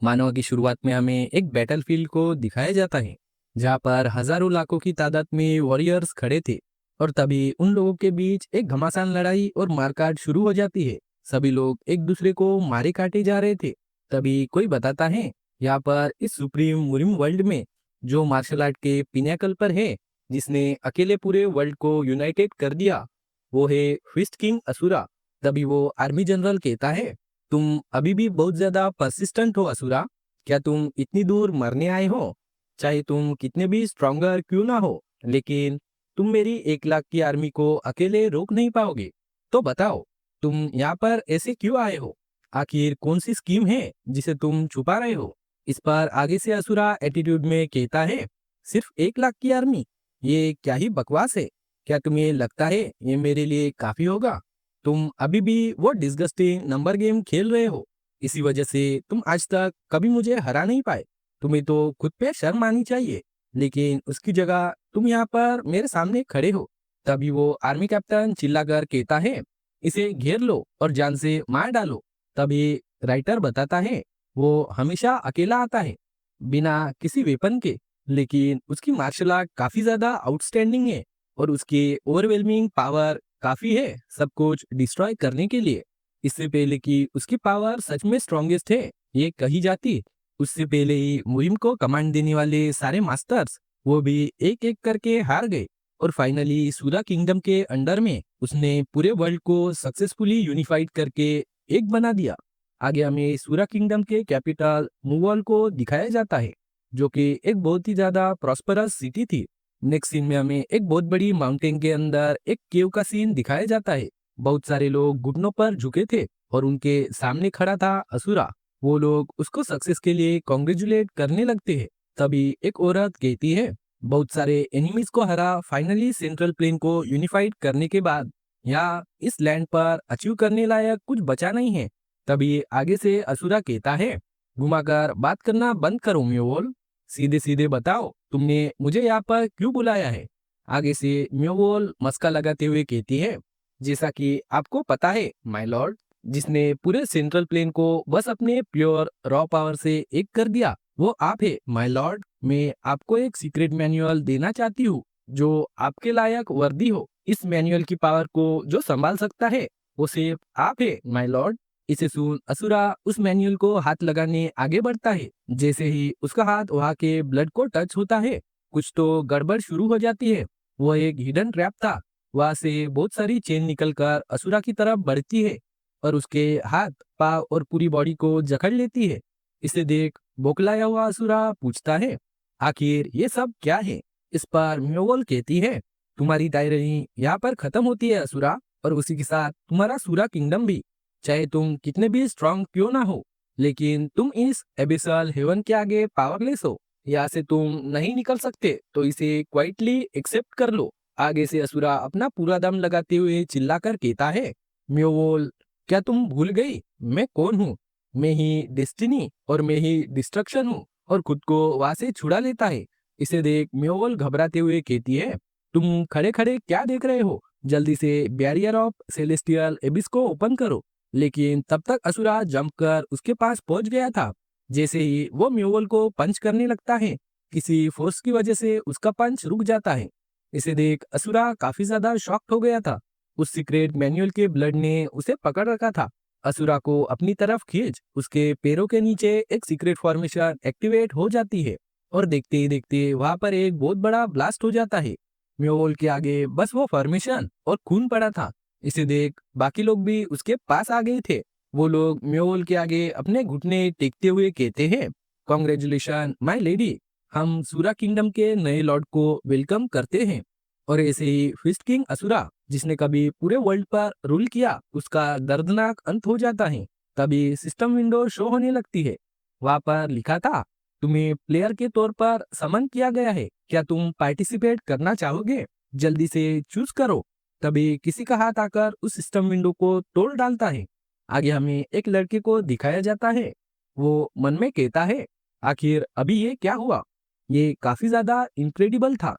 मानव की शुरुआत में हमें एक बैटलफील्ड को दिखाया जाता है जहाँ पर हजारों लाखों की तादाद में वॉरियर्स खड़े थे। और तभी उन लोगों के बीच एक घमासान लड़ाई और मारकाट शुरू हो जाती है। सभी लोग एक दूसरे को मारे काटे जा रहे थे। तभी कोई बताता है यहाँ पर इस सुप्रीम मुरिम वर्ल्ड में जो मार्शल आर्ट के पिनाकल पर है, जिसने अकेले पूरे वर्ल्ड को यूनाइटेड कर दिया, वो है फिस्ट किंग असुरा। तभी वो आर्मी जनरल कहता है, तुम अभी भी बहुत ज्यादा परसिस्टेंट हो असुरा। क्या तुम इतनी दूर मरने आए हो? चाहे तुम कितने भी स्ट्रॉन्गर क्यों ना हो, लेकिन तुम मेरी 1 लाख की आर्मी को अकेले रोक नहीं पाओगे। तो बताओ, तुम यहाँ पर ऐसे क्यों आए हो? आखिर कौन सी स्कीम है जिसे तुम छुपा रहे हो? इस पर आगे से असुरा एटीट्यूड में कहता है, सिर्फ 1 लाख की आर्मी? ये क्या ही बकवास है। क्या तुम्हें लगता है ये मेरे लिए काफी होगा? तुम अभी भी वो डिस्गस्टिंग नंबर गेम खेल रहे हो। इसी वजह से तुम आज तक कभी मुझे हरा नहीं पाए। तुम्हें तो खुद पे शर्म आनी चाहिए, लेकिन उसकी जगह तुम यहाँ पर मेरे सामने खड़े हो। तभी वो आर्मी कैप्टन चिल्लाकर कहता है, इसे घेर लो और जान से मार डालो। तभी राइटर बताता है, वो हमेशा अकेला आता है, बिना किसी वेपन के, लेकिन उसकी मार्शल आर्ट काफी ज्यादा आउटस्टैंडिंग है और उसकी ओवरवेलमिंग पावर काफी है सब कुछ डिस्ट्रॉय करने के लिए। इससे पहले कि उसकी पावर सच में स्ट्रॉन्गेस्ट है ये कही जाती, उससे पहले ही मुहिम को कमांड देने वाले सारे मास्टर्स वो भी एक एक करके हार गए। और फाइनली सूरा किंगडम के अंडर में उसने पूरे वर्ल्ड को सक्सेसफुली यूनिफाइड करके एक बना दिया। आगे हमें सूरा किंगडम के कैपिटल मुगल को दिखाया जाता है, जो कि एक बहुत ही ज्यादा प्रॉस्परस सिटी थी। नेक्स्ट सीन में हमें एक बहुत बड़ी माउंटेन के अंदर एक केव का सीन दिखाया जाता है। बहुत सारे लोग घुटनों पर झुके थे और उनके सामने खड़ा था असुरा। वो लोग उसको सक्सेस के लिए कॉन्ग्रेचुलेट करने लगते हैं। तभी एक औरत कहती है, बहुत सारे एनिमीज को हरा फाइनली सेंट्रल प्लेन को यूनिफाइड करने के बाद यहाँ इस लैंड पर अचीव करने लायक कुछ बचा नहीं है। तभी आगे से असुरा कहता है, घुमाकर बात करना बंद करो म्योवोल, सीधे सीधे बताओ तुमने मुझे यहाँ पर क्यों बुलाया है। आगे से म्योवोल मस्का लगाते हुए कहती है, जैसा कि आपको पता है माय लॉर्ड, जिसने पूरे सेंट्रल प्लेन को बस अपने प्योर रॉ पावर से एक कर दिया वो आप है माय लॉर्ड। मैं आपको एक सीक्रेट मैनुअल देना चाहती हूँ जो आपके लायक वर्दी हो। इस मैनुअल की पावर को जो संभाल सकता है वो सिर्फ आप है माय लॉर्ड। इसे सुन असुरा उस मैनुअल को हाथ लगाने आगे बढ़ता है। जैसे ही उसका हाथ वहां के ब्लड को टच होता है, कुछ तो गड़बड़ शुरू हो जाती है। वो एक हिडन ट्रैप था। वहां से बहुत सारी चेन निकलकर असुरा की तरफ बढ़ती है और उसके हाथ पाव और पूरी बॉडी को जकड़ लेती है। इसे देख बौखलाया हुआ असुरा पूछता है, आखिर ये सब क्या है? इस पर म्योवल कहती है, तुम्हारी डायरी यहाँ पर खत्म होती है असुरा, और उसी के साथ तुम्हारा सूरा किंगडम भी। चाहे तुम कितने भी स्ट्रांग क्यों ना हो, लेकिन तुम इस एबिसल हेवन के आगे पावरलेस हो। यहाँ से तुम नहीं निकल सकते, तो इसे क्वाइटली एक्सेप्ट कर लो। आगे से असुरा अपना पूरा दम लगाते हुए चिल्लाकर कहता है, म्योवोल, क्या तुम भूल गई मैं कौन हूँ? मैं ही डेस्टिनी और मैं ही डिस्ट्रक्शन हूँ। और खुद को वहां से छुड़ा लेता है। इसे देख म्योवल घबराते हुए कहती है, तुम खड़े खड़े क्या देख रहे हो? जल्दी से बैरियर ऑफ सेलेस्टियल एबिस को ओपन करो। लेकिन तब तक असुरा जंप कर उसके पास पहुंच गया था। जैसे ही वो म्योवल को पंच करने लगता है, किसी फोर्स की वजह से उसका पंच रुक जाता है। इसे देख असुरा काफी ज्यादा शॉक्ड हो गया था। उस सीक्रेट मैनुअल के ब्लड ने उसे पकड़ रखा था। असुरा को अपनी तरफ खींच उसके पैरों के नीचे एक सीक्रेट फॉर्मेशन एक्टिवेट हो जाती है और देखते ही देखते वहां पर एक बहुत बड़ा ब्लास्ट हो जाता है। म्योवोल के आगे बस वो फॉर्मेशन और खून पड़ा था। इसे देख बाकी लोग भी उसके पास आ गए थे। वो लोग म्योवोल के आगे अपने घुटने टेकते हुए कहते हैं, कॉन्ग्रेचुलेशन माय लेडी, हम सूरा किंगडम के नए लॉर्ड को वेलकम करते हैं। और ऐसे ही फिस्ट किंग असुरा, जिसने कभी पूरे वर्ल्ड पर रूल किया, उसका दर्दनाक अंत हो जाता है। तभी सिस्टम विंडो शो होने लगती है। वहां पर लिखा था, तुम्हें प्लेयर के तौर पर समन किया गया है, क्या तुम पार्टिसिपेट करना चाहोगे? जल्दी से चूज करो। तभी किसी का हाथ आकर उस सिस्टम विंडो को तोड़ डालता है। आगे हमें एक लड़के को दिखाया जाता है। वो मन में कहता है, आखिर अभी ये क्या हुआ? ये काफी ज्यादा इनक्रेडिबल था।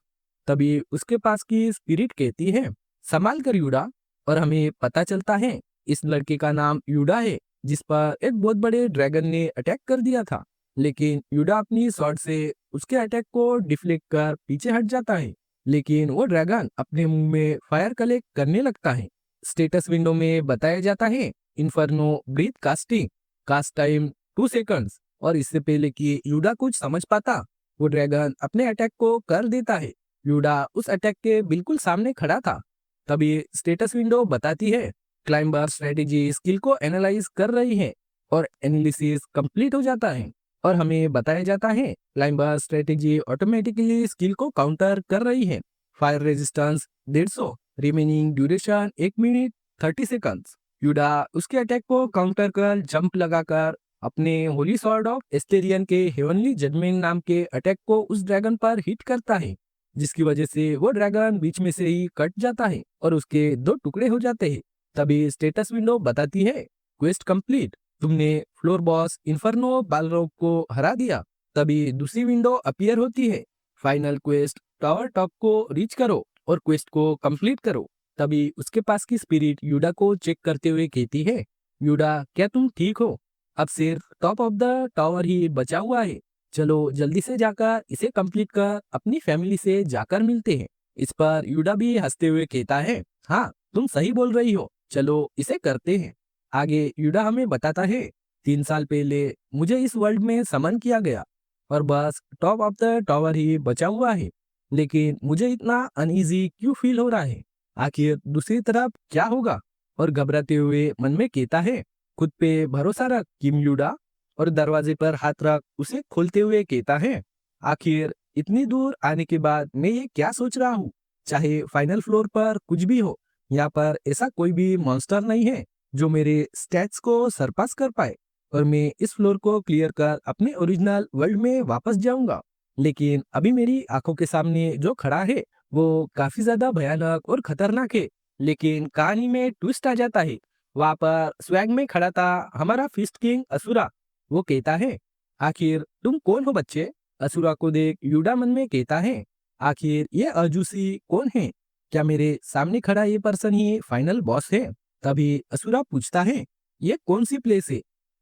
तभी उसके पास की स्पिरिट कहती है, संभाल कर यूडा। और हमें पता चलता है इस लड़के का नाम यूडा है, जिस पर एक बहुत बड़े ड्रैगन ने अटैक कर दिया था। लेकिन यूडा अपनी शॉट से उसके अटैक को डिफ्लेक्ट कर पीछे हट जाता है, लेकिन वो ड्रैगन अपने मुंह में फायर कलेक्ट करने लगता है। स्टेटस विंडो में बताया जाता है inferno breath casting, cast time 2 seconds. और इससे पहले कि यूडा कुछ समझ पाता, वो ड्रैगन अपने अटैक को कर देता है। यूडा उस अटैक के बिल्कुल सामने खड़ा था। तभी स्टेटस विंडो बताती है क्लाइंबर स्ट्रेटेजी स्किल को एनालाइज कर रही है, और एनालिसिस कंप्लीट हो जाता है और हमें बताया जाता है क्लाइंबर स्ट्रेटेजी ऑटोमेटिकली स्किल को काउंटर कर रही है। Fire resistance 150, remaining duration 1 minute 30 seconds. Yuda उसके अटैक को काउंटर कर जंप लगाकर अपने होली सॉर्ड ऑफ एस्टेरियन के हेवनली जजमेंट नाम के अटैक को उस ड्रैगन पर हिट करता है, जिसकी वजह से वो ड्रैगन बीच में से ही कट जाता है और उसके 2 टुकड़े हो जाते हैं। तभी स्टेटस विंडो बताती है क्वेस्ट कंप्लीट, तुमने फ्लोर बॉस इन्फर्नो बालरोग को हरा दिया। तभी दूसरी विंडो अपीयर होती है, फाइनल क्वेस्ट टावर टॉप को रीच करो और क्वेस्ट को कंप्लीट करो। तभी उसके पास की स्पिरिट यूडा को चेक करते हुए कहती है, यूडा क्या तुम ठीक हो? अब सिर्फ टॉप ऑफ द टावर ही बचा हुआ है, चलो जल्दी से जाकर इसे कंप्लीट कर अपनी फैमिली से जाकर मिलते हैं। इस पर यूडा भी हंसते हुए कहता है, हाँ तुम सही बोल रही हो, चलो इसे करते हैं। आगे यूडा हमें बताता है 3 साल पहले मुझे इस वर्ल्ड में समन किया गया और बस टॉप ऑफ द टावर ही बचा हुआ है, लेकिन मुझे इतना अनईजी क्यों फील हो रहा है? आखिर दूसरी तरफ क्या होगा? और घबराते हुए मन में कहता है, खुद पे भरोसा रख किम यूडा। और दरवाजे पर हाथ रख उसे खोलते हुए कहता है, आखिर इतनी दूर आने के बाद मैं ये क्या सोच रहा हूँ? चाहे फाइनल फ्लोर पर कुछ भी हो, यहाँ पर ऐसा कोई भी मॉन्स्टर नहीं है जो मेरे स्टैट्स को सरपास कर पाए, और मैं इस फ्लोर को क्लियर कर अपने ओरिजिनल वर्ल्ड में वापस जाऊंगा। लेकिन अभी मेरी आंखों के सामने जो खड़ा है वो काफी ज्यादा भयानक और खतरनाक है। लेकिन कहानी में ट्विस्ट आ जाता है, वहां पर स्वैग में खड़ा था हमारा फिस्ट किंग असुरा। वो कहता है, आखिर तुम कौन हो बच्चे? असुरा को देख यूडा मन में कहता है, आखिर ये अजूसी कौन है? क्या मेरे सामने खड़ा ये पर्सन ही फाइनल बॉस है? तभी असुरा पूछता है, ये कौन सी प्लेस है?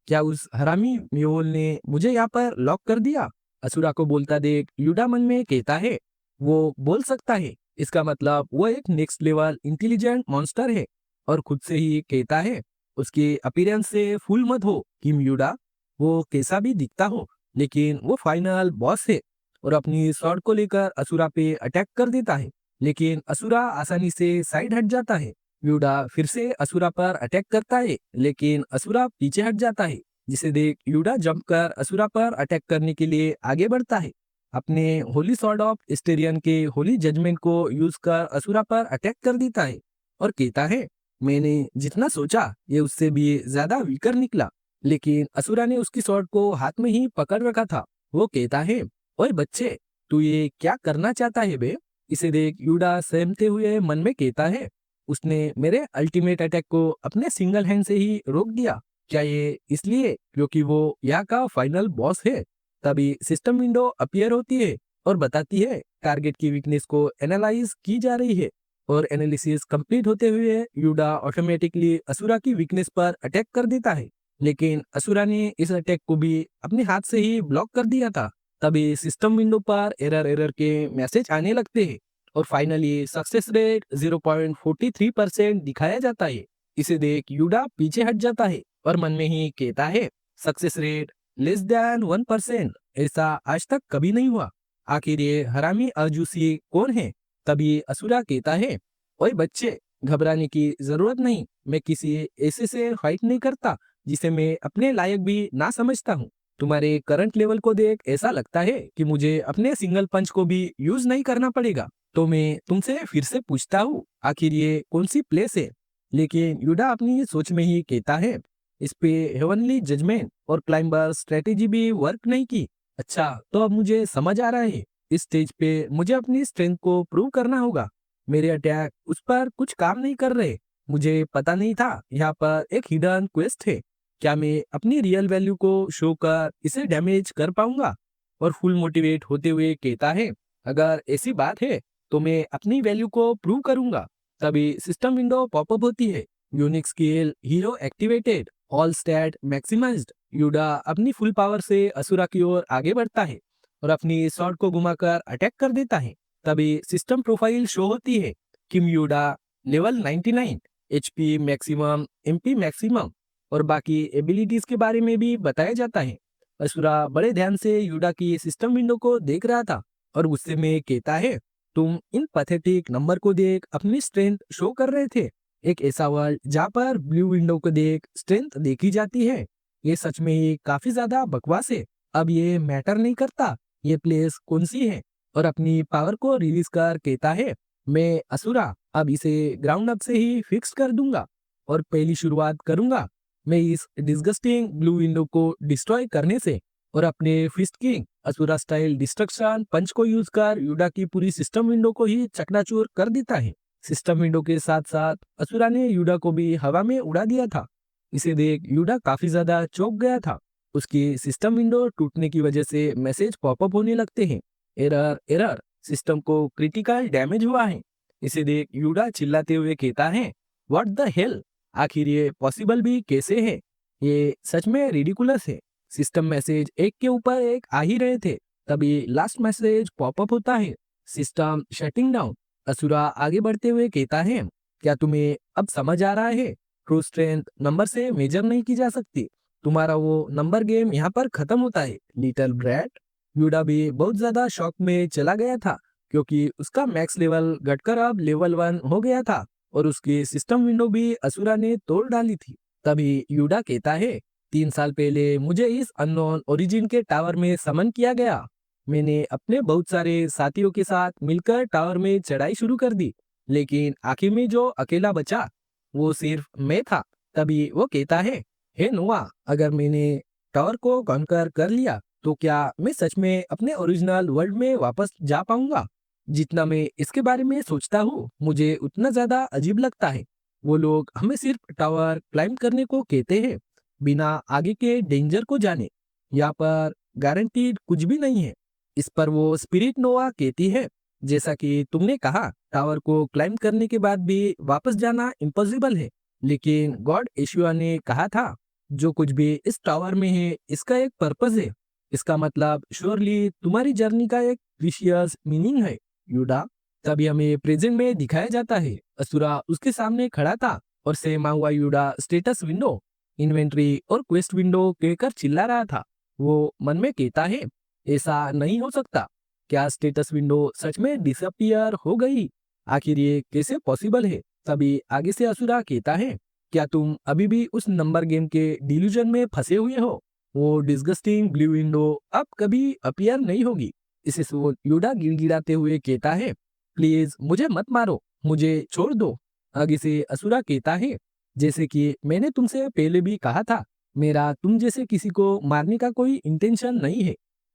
क्या उस हरामी म्योल ने मुझे यहाँ पर लॉक कर दिया? असुरा को बोलता देख यूडा मन में कहता है, वो बोल सकता है, इसका मतलब वो एक नेक्स्ट लेवल इंटेलिजेंट मॉन्स्टर है। और खुद से ही कहता है, उसके अपीयरेंस से फूल मत हो किम यूडा, वो कैसा भी दिखता हो लेकिन वो फाइनल बॉस है। और अपनी स्वॉर्ड को लेकर असुरा पे अटैक कर देता है, लेकिन असुरा आसानी से साइड हट जाता है। यूडा फिर से असुरा पर अटैक करता है, लेकिन असुरा पीछे हट जाता है, जिसे देख यूडा जंप कर असुरा पर अटैक करने के लिए आगे बढ़ता है। अपने होली सॉर्ड ऑफ एस्टेरियन के होली जजमेंट को यूज कर असुरा पर अटैक कर देता है और कहता है, मैंने जितना सोचा ये उससे भी ज्यादा वीकर निकला। लेकिन असुरा ने उसकी स्वॉर्ड को हाथ में ही पकड़ रखा था। वो कहता है, ओए बच्चे, तू ये क्या करना चाहता है बे? इसे देख यूडा सहमते हुए मन में कहता है, उसने मेरे अल्टीमेट अटैक को अपने सिंगल हैंड से ही रोक दिया। क्या ये इसलिए क्योंकि वो यहाँ का फाइनल बॉस है? तभी सिस्टम विंडो अपीयर होती है और बताती है टारगेट की वीकनेस को एनालाइज की जा रही है। और एनालिसिस कंप्लीट होते हुए यूडा ऑटोमेटिकली असुरा की वीकनेस पर अटैक कर देता है, लेकिन असुरा ने इस अटैक को भी अपने हाथ से ही ब्लॉक कर दिया था। तभी सिस्टम विंडो पर एरर एरर के मैसेज आने लगते हैं और फाइनली सक्सेस रेट 0.43% दिखाया जाता है। इसे देख यूडा पीछे हट जाता है और मन में ही कहता है, सक्सेस रेट <<1%, ऐसा आज तक कभी नहीं हुआ। आखिर ये हरामी अजूसी कौन है? तभी असुरा कहता है, ओए बच्चे, घबराने की जरूरत नहीं, मैं किसी ऐसे से फाइट नहीं करता जिसे मैं अपने लायक भी ना समझता हूँ। तुम्हारे करंट लेवल को देख ऐसा लगता है कि मुझे अपने सिंगल पंच को भी यूज नहीं करना पड़ेगा। तो मैं तुमसे फिर से पूछता हूँ, आखिर ये कौन सी प्लेस है? लेकिन यूडा अपनी सोच में ही कहता है, इस पे हेवनली जजमेंट और क्लाइंबर स्ट्रेटेजी भी वर्क नहीं की। अच्छा, तो अब मुझे समझ आ रहा है, इस स्टेज पे मुझे अपनी स्ट्रेंथ को प्रूव करना होगा। मेरे अटैक उस पर कुछ काम नहीं कर रहे। मुझे पता नहीं था यहाँ पर एक हिडन क्वेस्ट है। क्या मैं अपनी रियल वैल्यू को शो कर इसे डैमेज कर पाऊंगा? और फुल मोटिवेट होते हुए कहता है, अगर ऐसी बात है तो मैं अपनी वैल्यू को प्रूव करूंगा। तभी सिस्टम विंडो पॉपअप होती है, unique scale hero activated, all stat maximized. Yuda अपनी फुल पावर से असुरा की ओर आगे बढ़ता है और अपनी स्वॉर्ड को घुमाकर अटैक कर देता है। तभी सिस्टम प्रोफाइल शो होती है। Kim Yuda level 99, HP maximum, MP maximum और बाकी एबिलिटीज के बारे में भी बताया जाता है। असुरा बड़े ध्यान से यूडा की सिस्टम विंडो को देख रहा था और गुस्से में कहता है, तुम इन पथेटिक नंबर को देख अपनी स्ट्रेंथ शो कर रहे थे। एक ऐसा वर्ल्ड जहाँ पर ब्लू विंडो को देख स्ट्रेंथ देखी जाती है, ये सच में ही काफी ज्यादा बकवास है। अब ये मैटर नहीं करता ये प्लेस कौन सी है, और अपनी पावर को रिलीज कर कहता है, मैं असुरा अब इसे ग्राउंड अप से ही फिक्स कर दूंगा और पहली शुरुआत करूंगा मैं इस डिस्गस्टिंग ब्लू विंडो को डिस्ट्रॉय करने से, और अपने fist king Asura style destruction punch को यूज कर यूडा की पूरी सिस्टम विंडो को ही चकनाचूर कर देता है। सिस्टम विंडो के साथ साथ असुरा ने यूडा को भी हवा में उड़ा दिया था। इसे देख यूडा काफी ज्यादा चौंक गया था। उसकी सिस्टम विंडो टूटने की वजह से मैसेज पॉपअप होने लगते हैं, एरर एरर, सिस्टम को क्रिटिकल डैमेज हुआ है। इसे देख यूडा चिल्लाते हुए कहता है, व्हाट द हेल, आखिर ये पॉसिबल भी कैसे है, ये सच में रिडिकुलस है। सिस्टम मैसेज एक के ऊपर एक आ ही रहे थे, तभी लास्ट मैसेज पॉपअप होता है, सिस्टम शटिंग डाउन। असुरा आगे बढ़ते हुए कहता है, क्या तुम्हें अब समझ आ रहा है, ट्रू स्ट्रेंथ नंबर से मेजर नहीं की जा सकती। तुम्हारा वो नंबर गेम यहाँ पर खत्म होता है लिटिल ब्रैट। यूडा भी बहुत ज्यादा शॉक में चला गया था क्योंकि उसका मैक्स लेवल घटकर अब लेवल 1 हो गया था और उसकी सिस्टम विंडो भी असुरा ने तोड़ डाली थी। तभी यूडा कहता है, 3 साल पहले मुझे इस अननोन ओरिजिन के टावर में समन किया गया। मैंने अपने बहुत सारे साथियों के साथ मिलकर टावर में चढ़ाई शुरू कर दी, लेकिन आखिर में जो अकेला बचा वो सिर्फ मैं था। तभी वो कहता है, हे नोआ, अगर मैंने टावर को कॉन्कर कर लिया तो क्या मैं सच में अपने ओरिजिनल वर्ल्ड में वापस जा पाऊंगा। जितना मैं इसके बारे में सोचता हूँ मुझे उतना ज्यादा अजीब लगता है। वो लोग हमें सिर्फ टावर क्लाइंब करने को कहते हैं बिना आगे के डेंजर को जाने। यहाँ पर गारंटीड कुछ भी नहीं है। इस पर वो स्पिरिट नोआ कहती है, जैसा कि तुमने कहा टावर को क्लाइंब करने के बाद भी वापस जाना इम्पॉसिबल है, लेकिन गॉड एशिया ने कहा था जो कुछ भी इस टावर में है इसका एक पर्पस है। इसका मतलब श्योरली तुम्हारी जर्नी का एक विशियस मीनिंग है यूडा। तभी हमें प्रेजेंट में दिखाया जाता है, असुरा उसके सामने खड़ा था और सेमा हुआ यूडा स्टेटस विंडो, इन्वेंट्री और क्वेस्ट विंडो कहकर चिल्ला रहा था। वो मन में कहता है, ऐसा नहीं हो सकता, क्या स्टेटस विंडो सच में डिसअपियर हो गई, आखिर ये कैसे पॉसिबल है। तभी आगे से असुरा कहता है, क्या तुम अभी भी उस नंबर गेम के डिल्यूजन में फंसे हुए हो, वो डिस्गस्टिंग ब्लू विंडो अब कभी अपीयर नहीं होगी। इसे सुन यूडा गिड़गिड़ाते हुए कहता है, प्लीज मुझे मत मारो, मुझे छोड़ दो। आगे से असुरा कहता है, जैसे कि मैंने तुमसे पहले भी कहा था मेरा तुम जैसे किसी को मारने का कोई इंटेंशन नहीं है।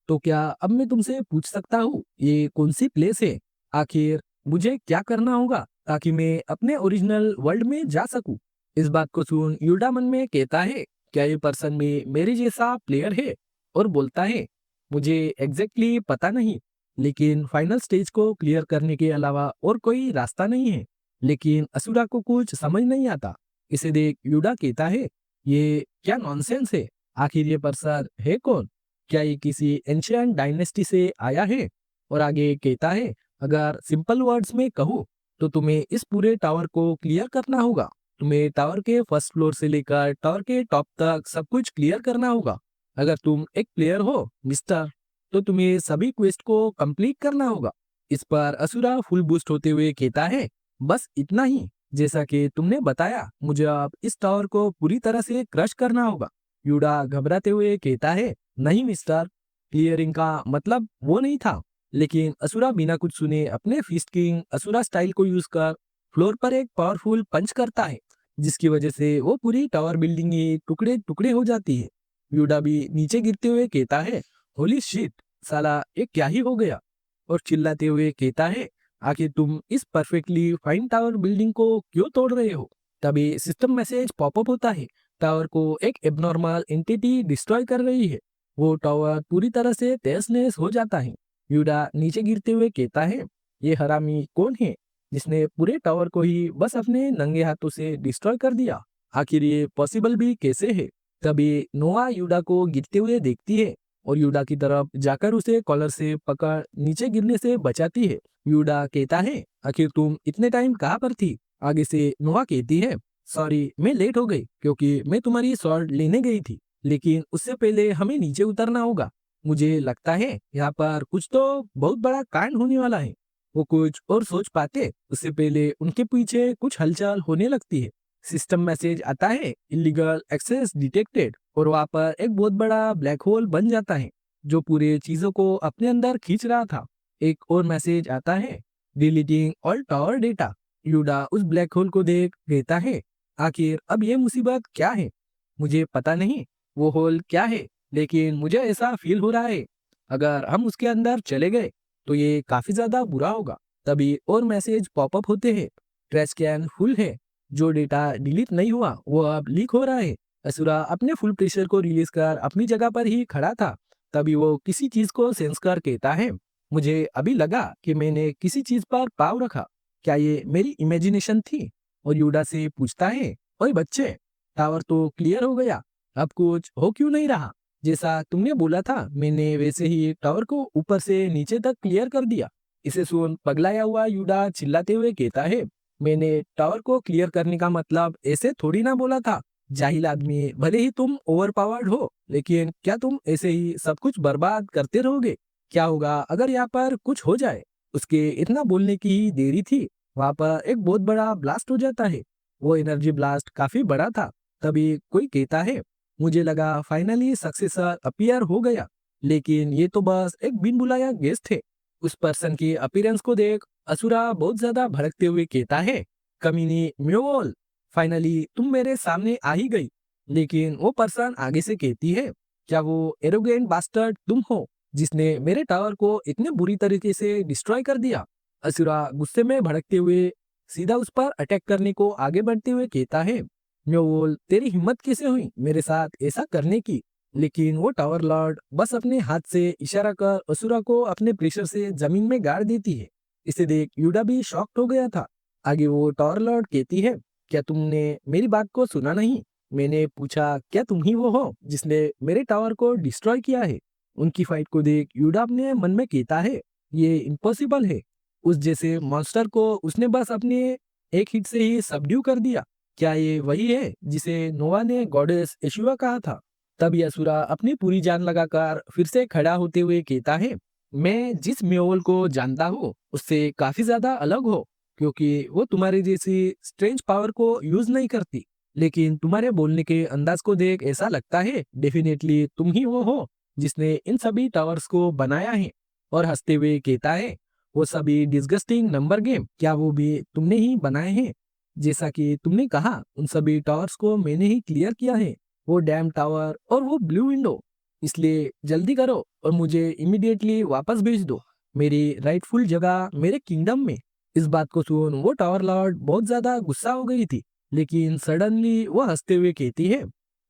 तो क्या अब मैं तुमसे पूछ सकता हूँ ये कौन सी प्लेस है, आखिर मुझे क्या करना होगा ताकि मैं अपने ओरिजिनल वर्ल्ड में जा सकूं। इस बात को सुन यूडा मन में कहता है, क्या ये पर्सन भी मेरे जैसा प्लेयर है, और बोलता है, मुझे एग्जैक्टली पता नहीं, लेकिन फाइनल स्टेज को क्लियर करने के अलावा और कोई रास्ता नहीं है। लेकिन असुरा को कुछ समझ नहीं आता। इसे देख यूडा कहता है, ये क्या नॉनसेंस है, आखिर ये पर्सन है कौन, क्या ये किसी एंशियंट डायनेस्टी से आया है। और आगे कहता है, अगर सिंपल वर्ड्स में कहूँ तो तुम्हें इस पूरे टावर को क्लियर करना होगा। तुम्हें टावर के फर्स्ट फ्लोर से लेकर टावर के टॉप तक सब कुछ क्लियर करना होगा। अगर तुम एक प्लेयर हो मिस्टर, तो तुम्हें सभी क्वेस्ट को कंप्लीट करना होगा। इस पर असुरा फुल बूस्ट होते हुए कहता है, बस इतना ही, जैसा कि तुमने बताया मुझे अब इस टावर को पूरी तरह से क्रश करना होगा। यूडा घबराते हुए कहता है, नहीं मिस्टर, क्लियरिंग का मतलब वो नहीं था। लेकिन असुरा बिना कुछ सुने अपने फिस्ट किंग असुरा स्टाइल को यूज कर फ्लोर पर एक पावरफुल पंच करता है, जिसकी वजह से वो पूरी टावर बिल्डिंग ही टुकड़े टुकड़े हो जाती है। यूडा भी नीचे गिरते हुए कहता है, होली शिट, साला ये क्या ही हो गया, और चिल्लाते हुए कहता है, आखिर तुम इस परफेक्टली फाइन टावर बिल्डिंग को क्यों तोड़ रहे हो। तभी सिस्टम मैसेज पॉपअप होता है, टावर को एक एबनॉर्मल एंटिटी डिस्ट्रॉय कर रही है। वो टावर पूरी तरह से तहस नहस हो जाता है। यूडा नीचे गिरते हुए कहता है, ये हरामी कौन है जिसने पूरे टावर को ही बस अपने नंगे हाथों से डिस्ट्रॉय कर दिया। आखिर ये पॉसिबल भी कैसे है? तभी नोआ यूडा को गिरते हुए देखती है और यूडा की तरफ जाकर उसे कॉलर से पकड़ नीचे गिरने से बचाती है। यूडा कहता है, आखिर तुम इतने टाइम कहाँ पर थी? आगे से नोआ कहती है, सॉरी मैं लेट हो गई क्योंकि मैं तुम्हारी शॉर्ट लेने गई थी, लेकिन उससे पहले हमें नीचे उतरना होगा। मुझे लगता है यहाँ पर कुछ तो बहुत बड़ा कांड होने वाला है। वो कुछ और सोच पाते उससे पहले उनके पीछे कुछ हलचल होने लगती है। सिस्टम मैसेज आता है, इलीगल एक्सेस डिटेक्टेड, और वहां पर एक बहुत बड़ा ब्लैक होल बन जाता है जो पूरे चीजों को अपने अंदर खींच रहा था। एक और मैसेज आता है, डिलीटिंग ऑल टावर डेटा। यूडा उस ब्लैक होल को देख कहता है, आखिर अब ये मुसीबत क्या है? मुझे पता नहीं वो होल क्या है, लेकिन मुझे ऐसा फील हो रहा है अगर हम उसके अंदर चले गए तो ये काफी ज्यादा बुरा होगा। तभी और मैसेज पॉपअप होते हैं, ट्रैश कैन फुल है, जो डेटा डिलीट नहीं हुआ वो अब लीक हो रहा है। असुरा अपने फुल प्रेशर को रिलीज कर अपनी जगह पर ही खड़ा था। तभी वो किसी चीज को सेंस कर कहता है, मुझे अभी लगा कि मैंने किसी चीज पर पाव रखा, क्या ये मेरी इमेजिनेशन थी? और यूडा से पूछता है, ओए बच्चे, टावर तो क्लियर हो गया, अब कुछ हो क्यों नहीं रहा? जैसा तुमने बोला था मैंने वैसे ही टावर को ऊपर से नीचे तक क्लियर कर दिया। इसे सुन पगलाया हुआ यूडा चिल्लाते हुए कहता है, मैंने टावर को क्लियर करने का मतलब ऐसे थोड़ी ना बोला था। जाहिल आदमी, भले ही तुम ओवर पावर्ड हो, लेकिन क्या तुम ऐसे ही सब कुछ बर्बाद करते रहोगे? क्या होगा अगर यहाँ पर कुछ हो जाए? उसके इतना बोलने की ही देरी थी, वहां पर एक बहुत बड़ा ब्लास्ट हो जाता है। वो एनर्जी ब्लास्ट काफी बड़ा था। तभी कोई कहता है, मुझे लगा फाइनली सक्सेसर अपीयर हो गया, लेकिन ये तो बस एक बिन बुलाया गेस्ट थे। उस पर्सन की अपीयरेंस को देख असुरा बहुत ज्यादा भड़कते हुए कहता है, कमीनी म्योल, फाइनली तुम मेरे सामने आ ही गई। लेकिन वो पर्सन आगे से कहती है, क्या वो एरोगेंट बास्टर्ड तुम हो जिसने मेरे टावर को इतने बुरी तरीके से डिस्ट्रॉय कर दिया? असुरा गुस्से में भड़कते हुए सीधा उस पर अटैक करने को आगे बढ़ते हुए कहता है, म्योल, तेरी हिम्मत कैसे हुई मेरे साथ ऐसा करने की? लेकिन वो टावर लॉर्ड बस अपने हाथ से इशारा कर असुरा को अपने प्रेशर से जमीन में गाड़ देती है। इसे देख यूडा भी शॉक्ड हो गया था। आगे वो टावर लॉर्ड कहती है, क्या तुमने मेरी बात को सुना नहीं? मैंने पूछा, क्या तुम ही वो हो जिसने मेरे टावर को डिस्ट्रॉय किया है? उनकी फाइट को देख यूडा अपने मन में कहता है, ये इम्पॉसिबल है। उस जैसे मॉन्स्टर को उसने बस अपने एक हिट से ही सबड्यू कर दिया। क्या ये वही है जिसे नोवा ने गॉडेस यशुआ कहा था? तब यसुरा अपनी पूरी जान लगाकर फिर से खड़ा होते हुए कहता है, मैं जिस म्योल को जानता हूँ उससे काफी ज्यादा अलग हो, क्योंकि वो तुम्हारी जैसी स्ट्रेंज पावर को यूज नहीं करती। लेकिन तुम्हारे बोलने के अंदाज को देख ऐसा लगता है डेफिनेटली तुम ही वो हो जिसने इन सभी टावर्स को बनाया है। और हंसते हुए कहता है, वो सभी डिस्गस्टिंग नंबर गेम क्या वो भी तुमने ही बनाए हैं? जैसा कि तुमने कहा उन सभी टावर्स को मैंने ही क्लियर किया है, वो डैम टावर और वो ब्लू विंडो। इसलिए जल्दी करो और मुझे इमीडिएटली वापस भेज दो मेरी राइटफुल जगह मेरे किंगडम में। इस बात को सुन वो टावर लॉर्ड बहुत ज्यादा गुस्सा हो गई थी, लेकिन सडनली वो हंसते हुए कहती है,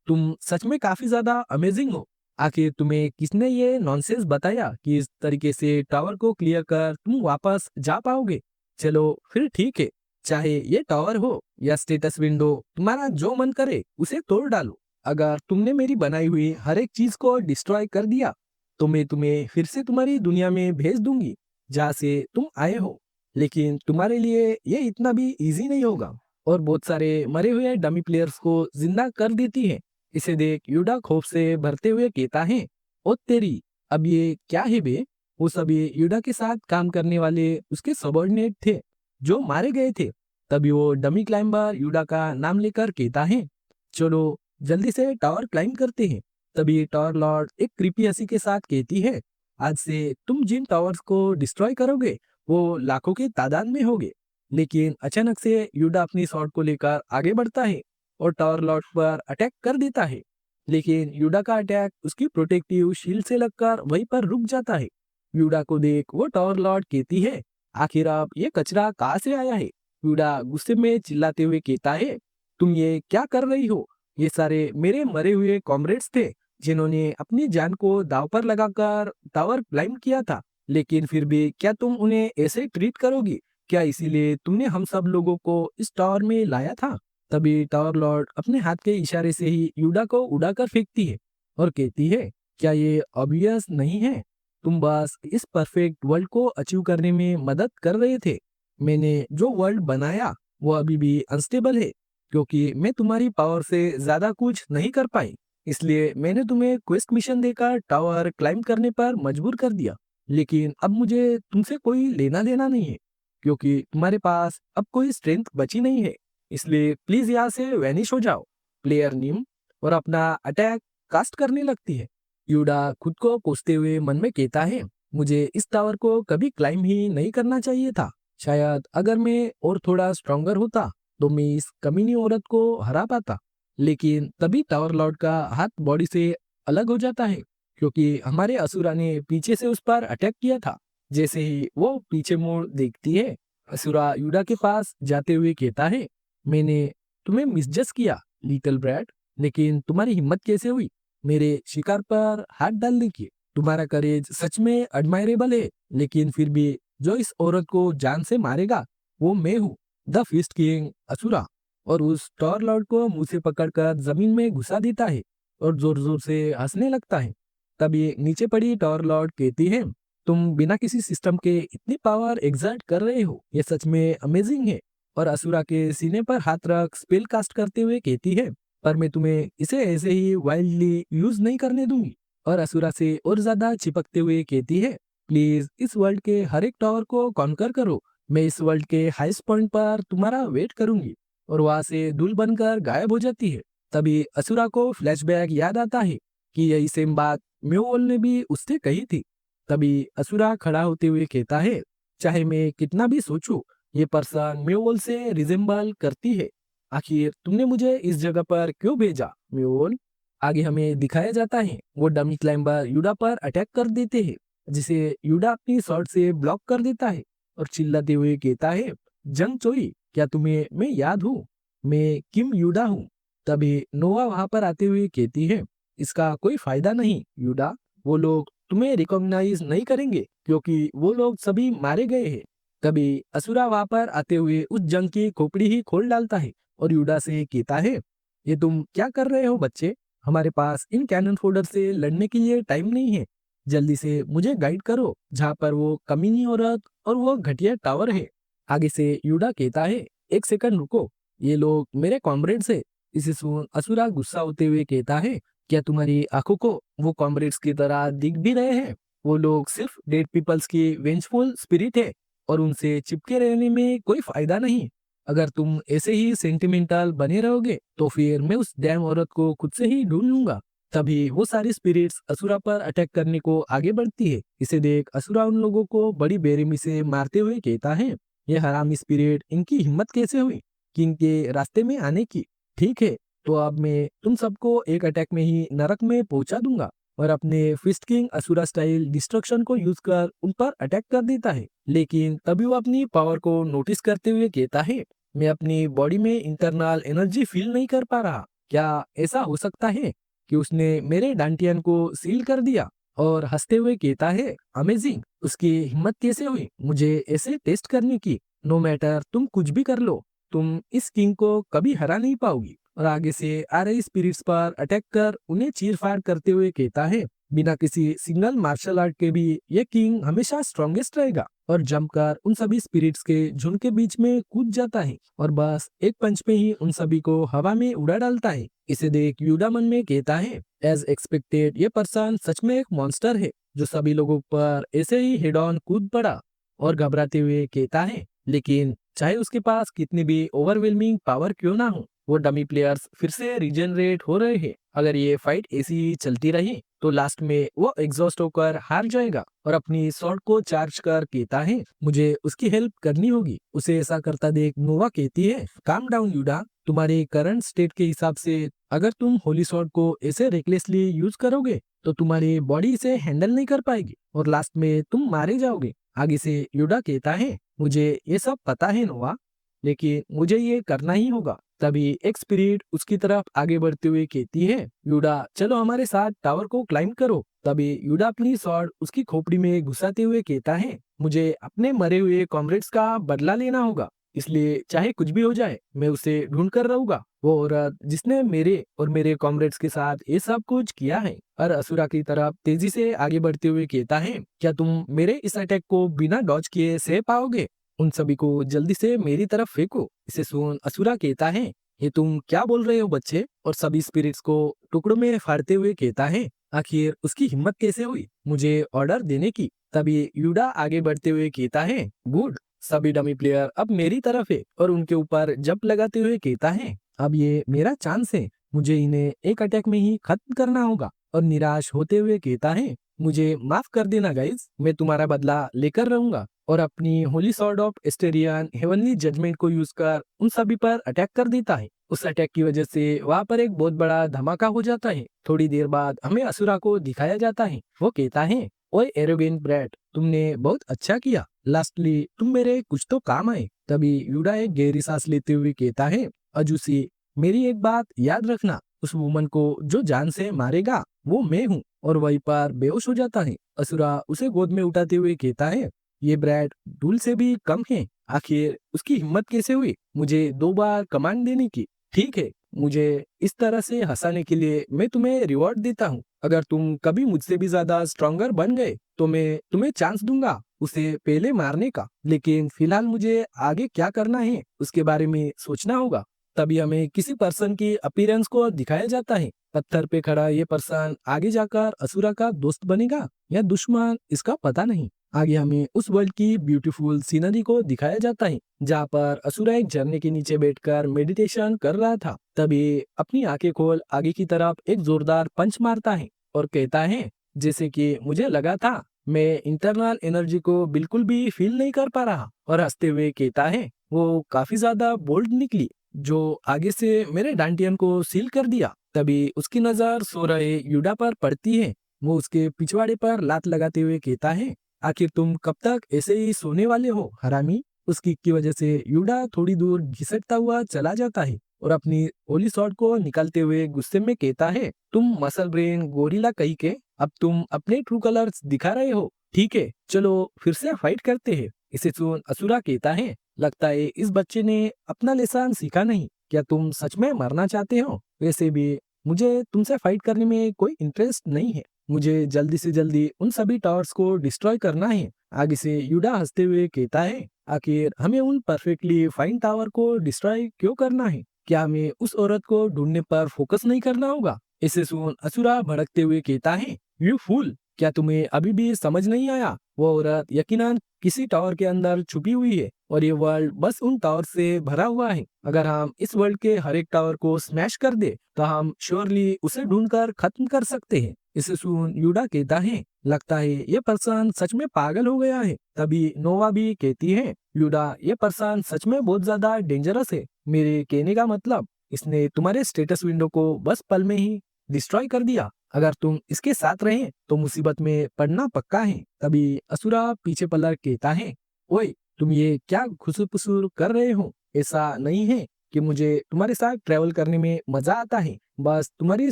तुम सच में काफी ज्यादा अमेजिंग हो। आखिर तुम्हें किसने ये नॉनसेंस बताया कि इस तरीके से टावर को क्लियर कर तुम वापस जा पाओगे? चलो फिर ठीक है, चाहे ये टावर हो या स्टेटस विंडो, तुम्हारा जो मन करे उसे तोड़ डालो। अगर तुमने मेरी बनाई हुई हर एक चीज को डिस्ट्रॉय कर दिया तो मैं तुम्हें फिर से तुम्हारी दुनिया में भेज दूंगी जहाँ से तुम आए हो। लेकिन तुम्हारे लिए ये इतना भी इजी नहीं होगा, और बहुत सारे मरे हुए डमी प्लेयर्स को जिंदा कर देती है। इसे देख यूडा खौफ से भरते हुए कहता है, ओ तेरी, अब ये क्या है बे? वो सभी यूडा के साथ काम करने वाले उसके सबॉर्डिनेट थे जो मारे गए थे। तभी वो डमी क्लाइंबर यूडा का नाम लेकर कहता है, चलो जल्दी से टावर क्लाइंब करते हैं। तभी टावर लॉर्ड एक क्रीपी हंसी के साथ कहती है, आज से तुम जिन टावर्स को डिस्ट्रॉय करोगे वो लाखों की तादाद में होंगे। लेकिन अचानक से यूडा अपनी स्वॉर्ड को लेकर आगे बढ़ता है और टावर लॉर्ड पर अटैक कर देता है। लेकिन यूडा का अटैक उसकी प्रोटेक्टिव शील्ड से लगकर वहीं पर रुक जाता है। यूडा को देख वो टावर लॉर्ड कहती है, आखिर आप ये कचरा कहाँ से आया है? यूडा गुस्से में चिल्लाते हुए कहता है, तुम ये क्या कर रही हो? ये सारे मेरे मरे हुए कॉमरेड्स थे जिन्होंने अपनी जान को दांव पर लगाकर टावर क्लाइंब किया था। लेकिन फिर भी क्या तुम उन्हें ऐसे ट्रीट करोगी? क्या इसीलिए तुमने हम सब लोगों को इस टावर में लाया था? तभी टावर लॉर्ड अपने हाथ के इशारे से ही यूडा को उड़ाकर फेंकती है और कहती है, क्या ये ऑब्वियस नहीं है? तुम बस इस परफेक्ट वर्ल्ड को अचीव करने में मदद कर रहे थे। मैंने जो वर्ल्ड बनाया वो अभी भी अनस्टेबल है, क्योंकि मैं तुम्हारी पावर से ज्यादा कुछ नहीं कर पाई। इसलिए मैंने तुम्हें क्वेस्ट मिशन देकर टावर क्लाइंब करने पर मजबूर कर दिया। लेकिन अब मुझे तुमसे कोई लेना देना नहीं है, क्योंकि तुम्हारे पास अब कोई स्ट्रेंथ बची नहीं है। इसलिए प्लीज यहाँ से वैनिश हो जाओ। प्लेयर नीम और अपना अटैक कास्ट करने लगती है। यूडा खुद को कोसते हुए मन में कहता है, मुझे इस टावर को कभी क्लाइंब ही नहीं करना चाहिए था। शायद अगर मैं और थोड़ा स्ट्रॉन्गर होता तो मैं इस कमीनी औरत को हरा पाता। लेकिन तभी टावर लॉर्ड का हाथ बॉडी से अलग हो जाता है, क्योंकि हमारे असुरा ने पीछे से उस पर अटैक किया था। जैसे ही वो पीछे मुड़ देखती है, असुरा यूडा के पास जाते हुए कहता है, मैंने तुम्हें मिसजज किया लिटिल ब्रैट, लेकिन तुम्हारी हिम्मत कैसे हुई मेरे शिकार पर हाथ डालने की? तुम्हारा करेज सच में एडमायरेबल है, लेकिन फिर भी जो इस औरत को जान से मारेगा वो मैं हूँ, द फिस्ट किंग असुरा। और उस टॉर लॉर्ड को मुंह से पकड़कर जमीन में घुसा देता है और जोर जोर से हंसने लगता है। तभी नीचे पड़ी टॉर लॉर्ड कहती है, तुम बिना किसी सिस्टम के इतनी पावर एग्जर्ट कर रहे हो, ये सच में अमेजिंग है। और असुरा के सीने पर हाथ रख स्पेल कास्ट करते हुए कहती है, पर मैं तुम्हें इसे ऐसे ही वाइल्डली यूज नहीं करने दूंगी। और असुरा से और ज्यादा चिपकते हुए कहती है, प्लीज इस वर्ल्ड के हर एक टावर को कॉन्कर करो। मैं इस वर्ल्ड के हाईएस्ट पॉइंट पर तुम्हारा वेट करूंगी। और वहां से धूल बनकर गायब हो जाती है। तभी असुरा को फ्लैशबैक याद आता है कि यही सेम बात म्योवल ने भी उससे कही थी। तभी असुरा खड़ा होते हुए कहता है, चाहे मैं कितना भी सोचूं, ये पर्सन म्योवल से रिजेंबल करती है। आखिर तुमने मुझे इस जगह पर क्यों भेजा म्योवल? आगे हमें दिखाया जाता है वो डमी क्लाइंबर यूडा पर अटैक कर देते हैं, जिसे यूडा अपनी शॉट से ब्लॉक कर देता है और चिल्लाते हुए कहता है, जंग चोई, क्या तुम्हें मैं याद हूँ? मैं किम यूडा हूँ। तभी नोवा वहां पर आते हुए कहती है, इसका कोई फायदा नहीं यूडा, वो लोग तुम्हें रिकॉग्नाइज नहीं करेंगे क्योंकि वो लोग सभी मारे गए हैं। तभी असुरा वहां पर आते हुए उस जंग की खोपड़ी ही खोल डालता है और यूडा से कहता है, ये तुम क्या कर रहे हो बच्चे? हमारे पास इन कैनन फोल्डर से लड़ने के लिए टाइम नहीं है। जल्दी से मुझे गाइड करो जहाँ पर वो कमीनी औरत और वो घटिया टावर है। आगे से यूडा कहता है, एक सेकंड रुको, ये लोग मेरे कॉमरेड्स है। इसे सुन असुरा गुस्सा होते हुए कहता है, क्या तुम्हारी आंखों को वो कॉमरेड्स की तरह दिख भी रहे हैं? वो लोग सिर्फ डेड पीपल्स की वेंजफुल स्पिरिट है और उनसे चिपके रहने में कोई फायदा नहीं। अगर तुम ऐसे ही सेंटिमेंटल बने रहोगे तो फिर मैं उस डैम औरत को खुद से ही ढूंढ लूंगा। तभी वो सारी स्पिरिट्स असुरा पर अटैक करने को आगे बढ़ती है। इसे देख असुरा उन लोगों को बड़ी बेरहमी से मारते हुए कहता है, ये हरामी स्पिरिट, इनकी हिम्मत कैसे हुई कि इनके रास्ते में आने की? ठीक है, तो अब मैं तुम सबको एक अटैक में ही नरक में पहुंचा दूंगा। और अपने fist king Asura style destruction को यूज कर उन पर अटैक कर देता है। लेकिन तभी वो अपनी पावर को नोटिस करते हुए कहता है, मैं अपनी बॉडी में इंटरनल एनर्जी फील नहीं कर पा रहा। क्या ऐसा हो सकता है कि उसने मेरे डांटियन को सील कर दिया? और हंसते हुए कहता है, अमेजिंग, उसकी हिम्मत कैसे हुई मुझे ऐसे टेस्ट करने की? नो मैटर तुम कुछ भी कर लो, तुम इस किंग को कभी हरा नहीं पाओगी। और आगे से आ रही स्पिरिट्स पर अटैक कर उन्हें चीर फाड़ करते हुए कहता है, बिना किसी सिंगल मार्शल आर्ट के भी ये किंग हमेशा स्ट्रॉन्गेस्ट रहेगा। और जमकर उन सभी स्पिरिट्स के झुंड के बीच में कूद जाता है और बस एक पंच में ही उन सभी को हवा में उड़ा डालता है। इसे देख यूडा मन में कहता है, एज एक्सपेक्टेड ये पर्सन सच में एक मॉन्स्टर है जो सभी लोगों पर ऐसे ही हेड ऑन कूद पड़ा। और घबराते हुए कहता है, लेकिन चाहे उसके पास कितनी भी ओवरवेलमिंग पावर क्यों ना हो, वो डमी प्लेयर्स फिर से रिजेनरेट हो रहे हैं। अगर ये फाइट ऐसी ही चलती रही तो लास्ट में वो एग्जॉस्ट होकर हार जाएगा। और अपनी स्वॉर्ड को चार्ज कर कहता है, मुझे उसकी हेल्प करनी होगी। उसे ऐसा करता देख नोवा कहती है, काम डाउन यूडा, तुम्हारे करंट स्टेट के हिसाब से अगर तुम होली स्वॉर्ड को ऐसे रेकलेसली यूज करोगे तो तुम्हारी बॉडी इसे हैंडल नहीं कर पाएगी और लास्ट में तुम मारे जाओगे। आगे से यूडा कहता है, मुझे ये सब पता है नोवा, लेकिन मुझे ये करना ही होगा। तभी एक स्पिरिट उसकी तरफ आगे बढ़ते हुए कहती है, यूडा चलो हमारे साथ टावर को क्लाइंब करो। तभी यूडा अपनी स्वॉर्ड उसकी खोपड़ी में घुसाते हुए कहता है, मुझे अपने मरे हुए कॉमरेड्स का बदला लेना होगा। इसलिए चाहे कुछ भी हो जाए मैं उसे ढूंढ कर रहूंगा। वो औरत जिसने मेरे और मेरे कॉमरेड्स के साथ ये सब कुछ किया है, और असुरा की तरफ तेजी से आगे बढ़ते हुए कहता है, क्या तुम मेरे इस अटैक को बिना डॉज किए सह पाओगे? उन सभी को जल्दी से मेरी तरफ फेंको। इसे सुन असुरा कहता है, ये तुम क्या बोल रहे हो बच्चे? और सभी स्पिरिट्स को टुकड़ों में फाड़ते हुए कहता है, आखिर उसकी हिम्मत कैसे हुई मुझे ऑर्डर देने की? तभी यूडा आगे बढ़ते हुए कहता है, गुड, सभी डमी प्लेयर अब मेरी तरफ है, और उनके ऊपर जंप लगाते हुए कहता है, अब ये मेरा चांस है, मुझे इन्हें एक अटैक में ही खत्म करना होगा। और निराश होते हुए कहता है, मुझे माफ कर देना गाइस, मैं तुम्हारा बदला लेकर रहूंगा। और अपनी holy sword of Asterian heavenly judgment को यूज कर उन सभी पर अटैक कर देता है। उस अटैक की वजह से वहां पर एक बहुत बड़ा धमाका हो जाता है। थोड़ी देर बाद हमें असुरा को दिखाया जाता है। वो कहता है, ओए एरोगेन ब्रैट, तुमने बहुत अच्छा किया, लास्टली तुम मेरे कुछ तो काम आए। तभी यूडा एक गहरी सांस लेते हुए कहता है, अजूसी, मेरी एक बात याद रखना, उस वुमन को जो जान से मारेगा वो मैं हूँ। और वहीं पर बेहोश हो जाता है। असुरा उसे गोद में उठाते हुए कहता है, ये ब्रैड धूल से भी कम है, आखिर उसकी हिम्मत कैसे हुई मुझे 2 बार कमांड देने की? ठीक है, मुझे इस तरह से हंसाने के लिए मैं तुम्हें रिवॉर्ड देता हूँ। अगर तुम कभी मुझसे भी ज्यादा स्ट्रॉन्गर बन गए तो मैं तुम्हें चांस दूंगा उसे पहले मारने का, लेकिन फिलहाल मुझे आगे क्या करना है उसके बारे में सोचना होगा। तभी हमें किसी पर्सन की अपीयरेंस को दिखाया जाता है। पत्थर पे खड़ा ये पर्सन आगे जाकर असुरा का दोस्त बनेगा या दुश्मन, इसका पता नहीं। आगे हमें उस वर्ल्ड की ब्यूटीफुल सीनरी को दिखाया जाता है जहाँ पर असुरा एक झरने के नीचे बैठकर मेडिटेशन कर रहा था। तभी अपनी आंखें खोल आगे की तरफ एक जोरदार पंच मारता है और कहता है, जैसे कि मुझे लगा था, मैं इंटरनल एनर्जी को बिल्कुल भी फील नहीं कर पा रहा। और हंसते हुए कहता है, वो काफी ज्यादा बोल्ड निकली जो आगे से मेरे डांटियन को सील कर दिया। तभी उसकी नजर सो रहे यूडा पर पड़ती है। वो उसके पिछवाड़े पर लात लगाते हुए कहता है, आखिर तुम कब तक ऐसे ही सोने वाले हो हरामी? उस किक की वजह से यूडा थोड़ी दूर घिसटता हुआ चला जाता है और अपनी होली शॉट को निकालते हुए गुस्से में कहता है, तुम मसल ब्रेन गोरिल्ला कहीं के, अब तुम अपने ट्रू कलर्स दिखा रहे हो। ठीक है, चलो फिर से फाइट करते हैं। इसे सुन असुरा कहता है, लगता है इस बच्चे ने अपना लेसन सीखा नहीं। क्या तुम सच में मरना चाहते हो? वैसे भी मुझे तुमसे फाइट करने में कोई इंटरेस्ट नहीं है। मुझे जल्दी से जल्दी उन सभी टावर्स को डिस्ट्रॉय करना है। आगे से यूडा हंसते हुए कहता है, आखिर हमें उन परफेक्टली फाइन टावर को डिस्ट्रॉय क्यों करना है? क्या हमें उस औरत को ढूंढने पर फोकस नहीं करना होगा? इसे सुन असुरा भड़कते हुए कहता है, यू फूल, क्या तुम्हें अभी भी समझ नहीं आया? वो औरत यकीनन किसी टावर के अंदर छुपी हुई है और ये वर्ल्ड बस उन टावर से भरा हुआ है। अगर हम इस वर्ल्ड के हर एक टावर को स्मैश कर दे तो हम श्योरली उसे ढूंढकर खत्म कर सकते हैं। इसे सुन यूडा कहता है, लगता है ये पर्सन सच में पागल हो गया है। तभी नोवा भी कहती है, यूडा, ये पर्सन सच में बहुत ज्यादा डेंजरस है। मेरे कहने का मतलब, इसने तुम्हारे स्टेटस विंडो को बस पल में ही डिस्ट्रॉय कर दिया। अगर तुम इसके साथ रहे तो मुसीबत में पड़ना पक्का है। तभी असुरा पीछे पलट कहता है, ओए, तुम ये क्या खुसुर कर रहे हो? ऐसा नहीं है कि मुझे तुम्हारे साथ ट्रेवल करने में मजा आता है, बस तुम्हारी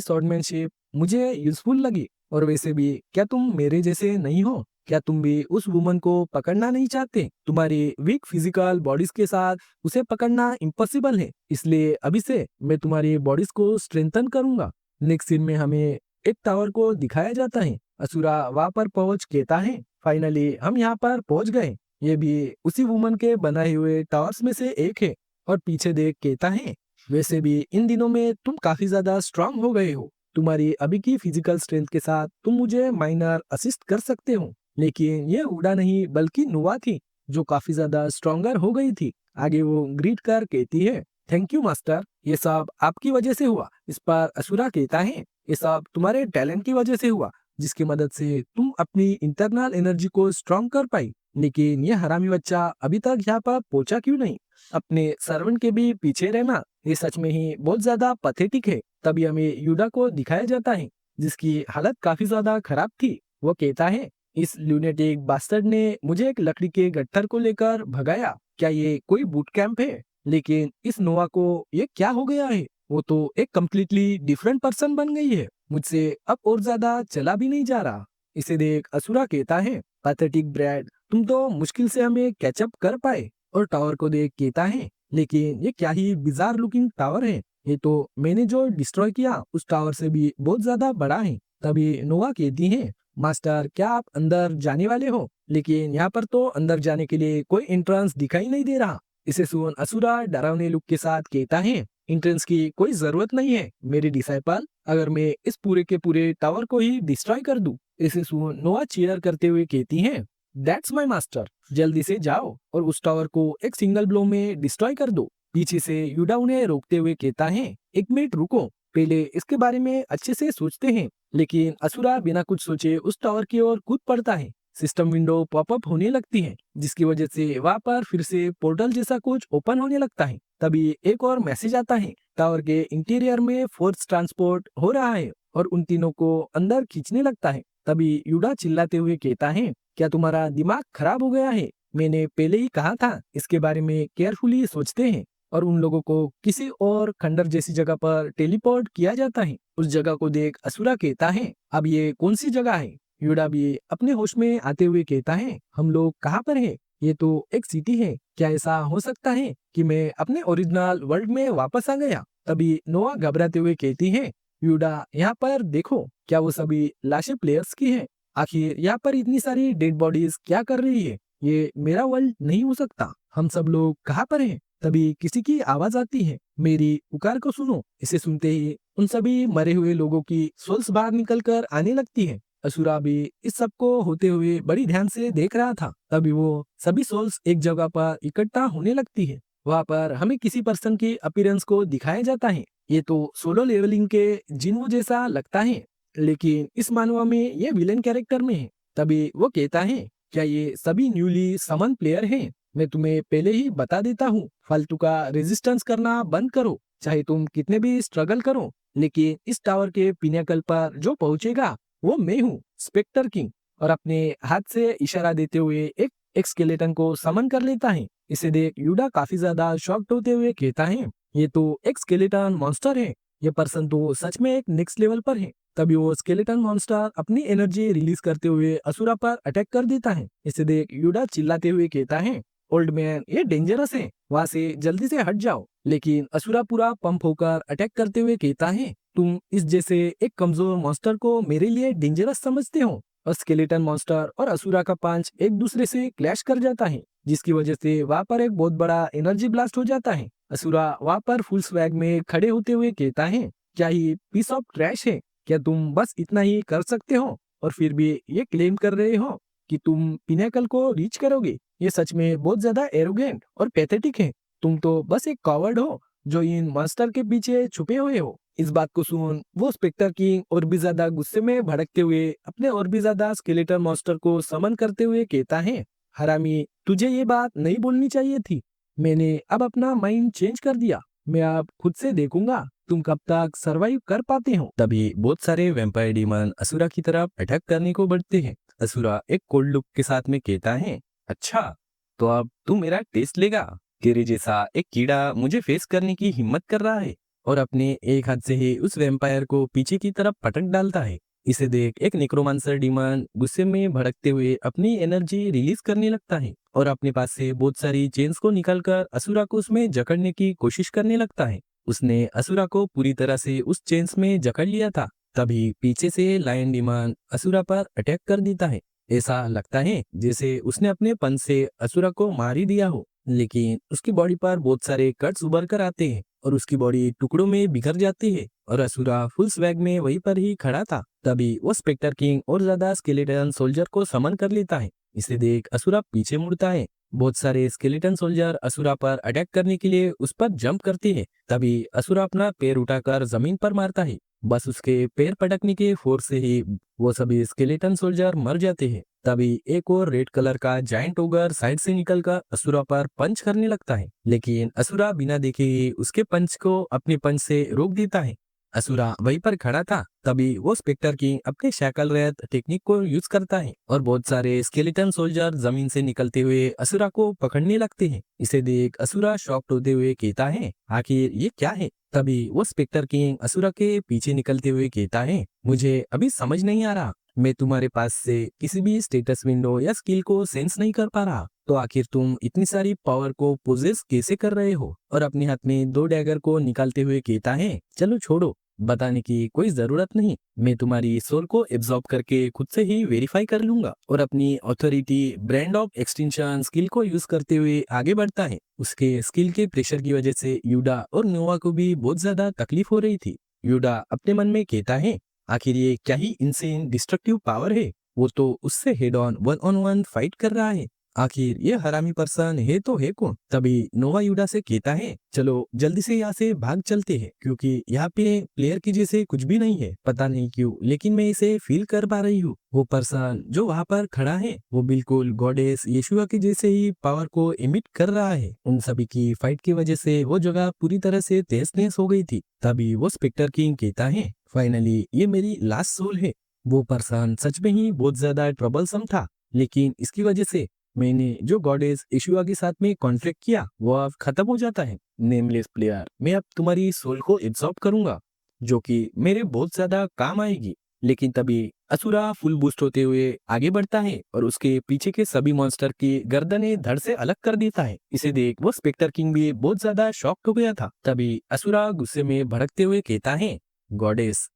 स्वॉर्डमैनशिप मुझे यूजफुल लगी। और वैसे भी क्या तुम मेरे जैसे नहीं हो? क्या तुम भी उस वुमन को पकड़ना नहीं चाहते? तुम्हारी वीक फिजिकल बॉडीज के साथ उसे पकड़ना इम्पॉसिबल है, इसलिए अभी से मैं तुम्हारी बॉडीज को स्ट्रेंथन करूंगा। नेक्स्ट सीन में हमें एक टावर को दिखाया जाता है। असुरा वहां पर पहुंच कहता है, फाइनली हम यहाँ पर पहुंच गए। ये भी उसी वुमन के बनाए हुए टावर्स में से एक है। और पीछे देख कहता है, वैसे भी इन दिनों में तुम काफी ज्यादा स्ट्रांग हो गए हो। तुम्हारी अभी की फिजिकल स्ट्रेंथ के साथ तुम मुझे माइनर असिस्ट कर सकते हो। लेकिन ये उड़ा नहीं बल्कि नुआ थी जो काफी ज्यादा स्ट्रॉन्गर हो गई थी। आगे वो ग्रीट कर कहती है, थैंक यू मास्टर, ये सब आपकी वजह से हुआ। इस पर असुरा कहता है, ये सब तुम्हारे टैलेंट की वजह से हुआ जिसकी मदद से तुम अपनी इंटरनल एनर्जी को स्ट्रॉन्ग कर पाई। लेकिन ये हरामी बच्चा अभी तक यहाँ पर पहुंचा क्यों नहीं? अपने सर्वेंट के भी पीछे रहना ये सच में ही बहुत ज्यादा पथेटिक है। तभी हमें यूडा को दिखाया जाता है जिसकी हालत काफी ज्यादा खराब थी। वो कहता है, इस ल्यूनेटिक बास्टर्ड ने मुझे एक लकड़ी के गट्ठर को लेकर भगाया। क्या ये कोई बूट कैंप है? लेकिन इस नोवा को ये क्या हो गया है? वो तो एक कम्प्लीटली डिफरेंट पर्सन बन गई है। मुझसे अब और ज्यादा चला भी नहीं जा रहा। इसे देख असुरा कहता है, पैथेटिक ब्रैड, तुम तो मुश्किल से हमें कैचअप कर पाए और टावर को देख कहता है, लेकिन ये क्या ही बिजार लुकिंग टावर है, ये तो मैंने जो डिस्ट्रॉय किया उस टावर से भी बहुत ज्यादा बड़ा है। तभी नोवा कहती है, मास्टर क्या आप अंदर जाने वाले हो? लेकिन यहाँ पर तो अंदर जाने के लिए कोई एंट्रेंस दिखाई नहीं दे रहा। इसे सुन असुरा डरावने लुक के साथ कहता है, एंट्रेंस की कोई जरूरत नहीं है मेरे डिसाइपल, अगर मैं इस पूरे के पूरे टावर को ही डिस्ट्रॉय कर दूं। इसे सुन नोआ चीयर करते हुए कहती है, दैट्स माय मास्टर, जल्दी से जाओ और उस टावर को एक सिंगल ब्लो में डिस्ट्रॉय कर दो। पीछे से युडा उन्हें रोकते हुए कहता है, एक मिनट रुको, पहले इसके बारे में अच्छे से सोचते हैं। लेकिन असुरा बिना कुछ सोचे उस टावर की ओर कूद पड़ता है। सिस्टम विंडो पॉपअप होने लगती है, जिसकी वजह से वहां पर फिर से पोर्टल जैसा कुछ ओपन होने लगता है। तभी एक और मैसेज आता है, टावर के इंटीरियर में फोर्स ट्रांसपोर्ट हो रहा है और उन तीनों को अंदर खींचने लगता है। तभी युडा चिल्लाते हुए कहता है, क्या तुम्हारा दिमाग खराब हो गया है? मैंने पहले ही कहा था इसके बारे में केयरफुली सोचते हैं और उन लोगों को किसी और खंडर जैसी जगह पर टेलीपोर्ट किया जाता है। उस जगह को देख असुरा कहता है, अब ये कौन सी जगह है? युडा भी अपने होश में आते हुए कहता है, हम लोग कहाँ पर हैं? ये तो एक सिटी है, क्या ऐसा हो सकता है कि मैं अपने ओरिजिनल वर्ल्ड में वापस आ गया? तभी नोआ घबराते हुए कहती है, युडा यहाँ पर देखो, क्या वो सभी लाशें प्लेयर्स की है? आखिर यहाँ पर इतनी सारी डेड बॉडीज क्या कर रही है? ये मेरा वर्ल्ड नहीं हो सकता, हम सब लोग कहाँ पर हैं? तभी किसी की आवाज आती है, मेरी पुकार को सुनो। इसे सुनते ही उन सभी मरे हुए लोगों की सोल्स बाहर निकलकर आने लगती है। असुरा भी इस सब को होते हुए बड़ी ध्यान से देख रहा था। तभी वो सभी सोल्स एक जगह पर इकट्ठा होने लगती है। वहां पर हमें किसी पर्सन की अपीयरेंस को दिखाया जाता है। ये तो सोलो लेवलिंग के जिन्हों जैसा लगता है, लेकिन इस मानवा में ये विलेन कैरेक्टर में है। तभी वो कहता है, क्या ये सभी न्यूली समन प्लेयर हैं? मैं तुम्हें पहले ही बता देता हूँ, फालतू का रेजिस्टेंस करना बंद करो, चाहे तुम कितने भी स्ट्रगल करो, लेकिन इस टावर के पिनाकल पर जो पहुंचेगा वो मैं हूँ, स्पेक्टर किंग। और अपने हाथ से इशारा देते हुए एक स्केलेटन को समन कर लेता है। इसे देख युडा काफी ज्यादा शॉक्ड होते हुए कहता है, ये तो एक स्केलेटन मॉन्स्टर है, ये पर्सन तो सच में एक नेक्स्ट लेवल पर है। तभी वो स्केलेटन मॉन्स्टर अपनी एनर्जी रिलीज करते हुए असुरा पर अटैक कर देता है। इसे देख युडा चिल्लाते हुए कहता है, ओल्ड मैन ये डेंजरस है, वहां से जल्दी से हट जाओ। लेकिन असुरा पूरा पंप होकर अटैक करते हुए कहता है, तुम इस जैसे एक कमजोर मॉन्स्टर को मेरे लिए डेंजरस समझते हो? और स्केलेटन मॉन्स्टर और असुरा का पंच एक दूसरे से क्लैश कर जाता है, जिसकी वजह से वहां पर एक बहुत बड़ा एनर्जी ब्लास्ट हो जाता है। असुरा वहां पर फुल स्वैग में खड़े होते हुए कहता है, क्या ये पीस ऑफ ट्रैश है? क्या तुम बस इतना ही कर सकते हो और फिर भी ये क्लेम कर रहे हो कि तुम पिनाकल को रीच करोगे? ये सच में बहुत ज्यादा एरोगेंट और पैथेटिक है। तुम तो बस एक कॉवर्ड हो जो इन मास्टर के पीछे छुपे हुए हो। इस बात को सुन वो स्पेक्टर किंग और भी ज्यादा गुस्से में भड़कते हुए अपने और भी ज्यादा स्केलेटन मास्टर को समन करते हुए कहता है, हरामी, तुझे ये बात नहीं बोलनी चाहिए थी। मैंने अब अपना माइंड चेंज कर दिया, मैं अब खुद से देखूंगा तुम कब तक सरवाइव कर पाते हो। तभी बहुत सारे वैम्पायर डीमन असुरा की तरफ अटैक करने को बढ़ते हैं। असुरा एक कोल्ड लुक के साथ में कहता है, अच्छा तो अब तू मेरा टेस्ट लेगा? तेरे जैसा एक कीड़ा मुझे फेस करने की हिम्मत कर रहा है, और अपने एक हाथ से ही उस वैम्पायर को पीछे की तरफ पटक डालता है। इसे देख एक नेक्रोमांसर डीमन गुस्से में भड़कते हुए अपनी एनर्जी रिलीज करने लगता है और अपने पास से बहुत सारी चेन्स को निकालकर असुरा को उसमें जकड़ने की कोशिश करने लगता है। उसने असुरा को पूरी तरह से उस चेन्स में जकड़ लिया था। तभी पीछे से लायन डीमन असुरा पर अटैक कर देता है। ऐसा लगता है जैसे उसने अपने पंच से असुरा को मार ही दिया हो, लेकिन उसकी बॉडी पर बहुत सारे कट्स उभर कर आते हैं और उसकी बॉडी टुकड़ों में बिखर जाती है और असुरा फुल स्वैग में वहीं पर ही खड़ा था। तभी वो स्पेक्टर किंग और ज्यादा स्केलेटन सोल्जर को समन कर लेता है। इसे देख असुरा पीछे मुड़ता है। बहुत सारे स्केलेटन सोल्जर असुरा पर अटैक करने के लिए उस पर जंप करते हैं। तभी असुरा अपना पैर उठाकर जमीन पर मारता है। बस उसके पैर पटकने के फोर्स से ही वो सभी स्केलेटन सोल्जर मर जाते हैं। तभी एक और रेड कलर का जायंट ओगर साइड से निकलकर असुरा पर पंच करने लगता है, लेकिन असुरा बिना देखे ही उसके पंच को अपने पंच से रोक देता है। असुरा वहीं पर खड़ा था। तभी वो स्पेक्टर की अपने शैकल रेत टेक्निक को यूज करता है और बहुत सारे स्केलेटन सोल्जर जमीन से निकलते हुए असुरा को पकड़ने लगते हैं। इसे देख असुरा शॉक्ड होते हुए कहता है, आखिर ये क्या है? तभी वो स्पेक्टर किंग असुरा के पीछे निकलते हुए कहता है, मुझे अभी समझ नहीं आ रहा मैं तुम्हारे पास से किसी भी स्टेटस विंडो या स्किल को सेंस नहीं कर पा रहा, तो आखिर तुम इतनी सारी पावर को पोजेस कैसे कर रहे हो? और अपने हाथ में 2 डैगर को निकालते हुए कहता है, चलो छोड़ो, बताने की कोई जरूरत नहीं। मैं तुम्हारी सोल को एब्जॉर्ब करके खुद से ही वेरीफाई कर लूंगा। और अपनी authority brand of extension skill को यूज करते हुए आगे बढ़ता है। उसके स्किल के प्रेशर की वजह से यूडा और नोवा को भी बहुत ज्यादा तकलीफ हो रही थी। यूडा अपने मन में कहता है, आखिर ये क्या ही इनसेन डिस्ट्रक्टिव पावर है। वो तो उससे हेड ऑन 1-on-1 फाइट कर रहा है। आखिर ये हरामी पर्सन है तो है कौन? तभी नोवा यूडा से कहता है, चलो जल्दी से यहाँ से भाग चलते हैं, क्योंकि यहाँ पे प्लेयर की जैसे कुछ भी नहीं है। पता नहीं क्यों, लेकिन मैं इसे फील कर पा रही हूँ। वो पर्सन जो वहाँ पर खड़ा है वो बिल्कुल गॉडेस यीशुआ की जैसे ही पावर को इमिट कर रहा है। उन सभी की फाइट की वजह से वो जगह पूरी तरह से तहस नहस हो गई थी। तभी वो स्पेक्टर किंग कहता है, फाइनली ये मेरी लास्ट सोल है। वो पर्सन सच में ही बहुत ज्यादा ट्रबलसम था, लेकिन इसकी वजह से मैंने जो गॉडेस यीशुआ के साथ में कॉन्फ्लिक्ट किया वो अब खत्म हो जाता है। नेमलेस प्लेयर, मैं अब तुम्हारी सोल को एब्सॉर्ब करूंगा, जो कि मेरे बहुत ज्यादा काम आएगी। लेकिन तभी असुरा फुल बूस्ट होते हुए आगे बढ़ता है और उसके पीछे के सभी मॉन्स्टर की गर्दनें धड़ से अलग कर देता है। इसे देख वो स्पेक्टर किंग भी बहुत ज्यादा शॉक्ड हो गया था। तभी असुरा गुस्से में भड़कते हुए कहता है, गॉडेस,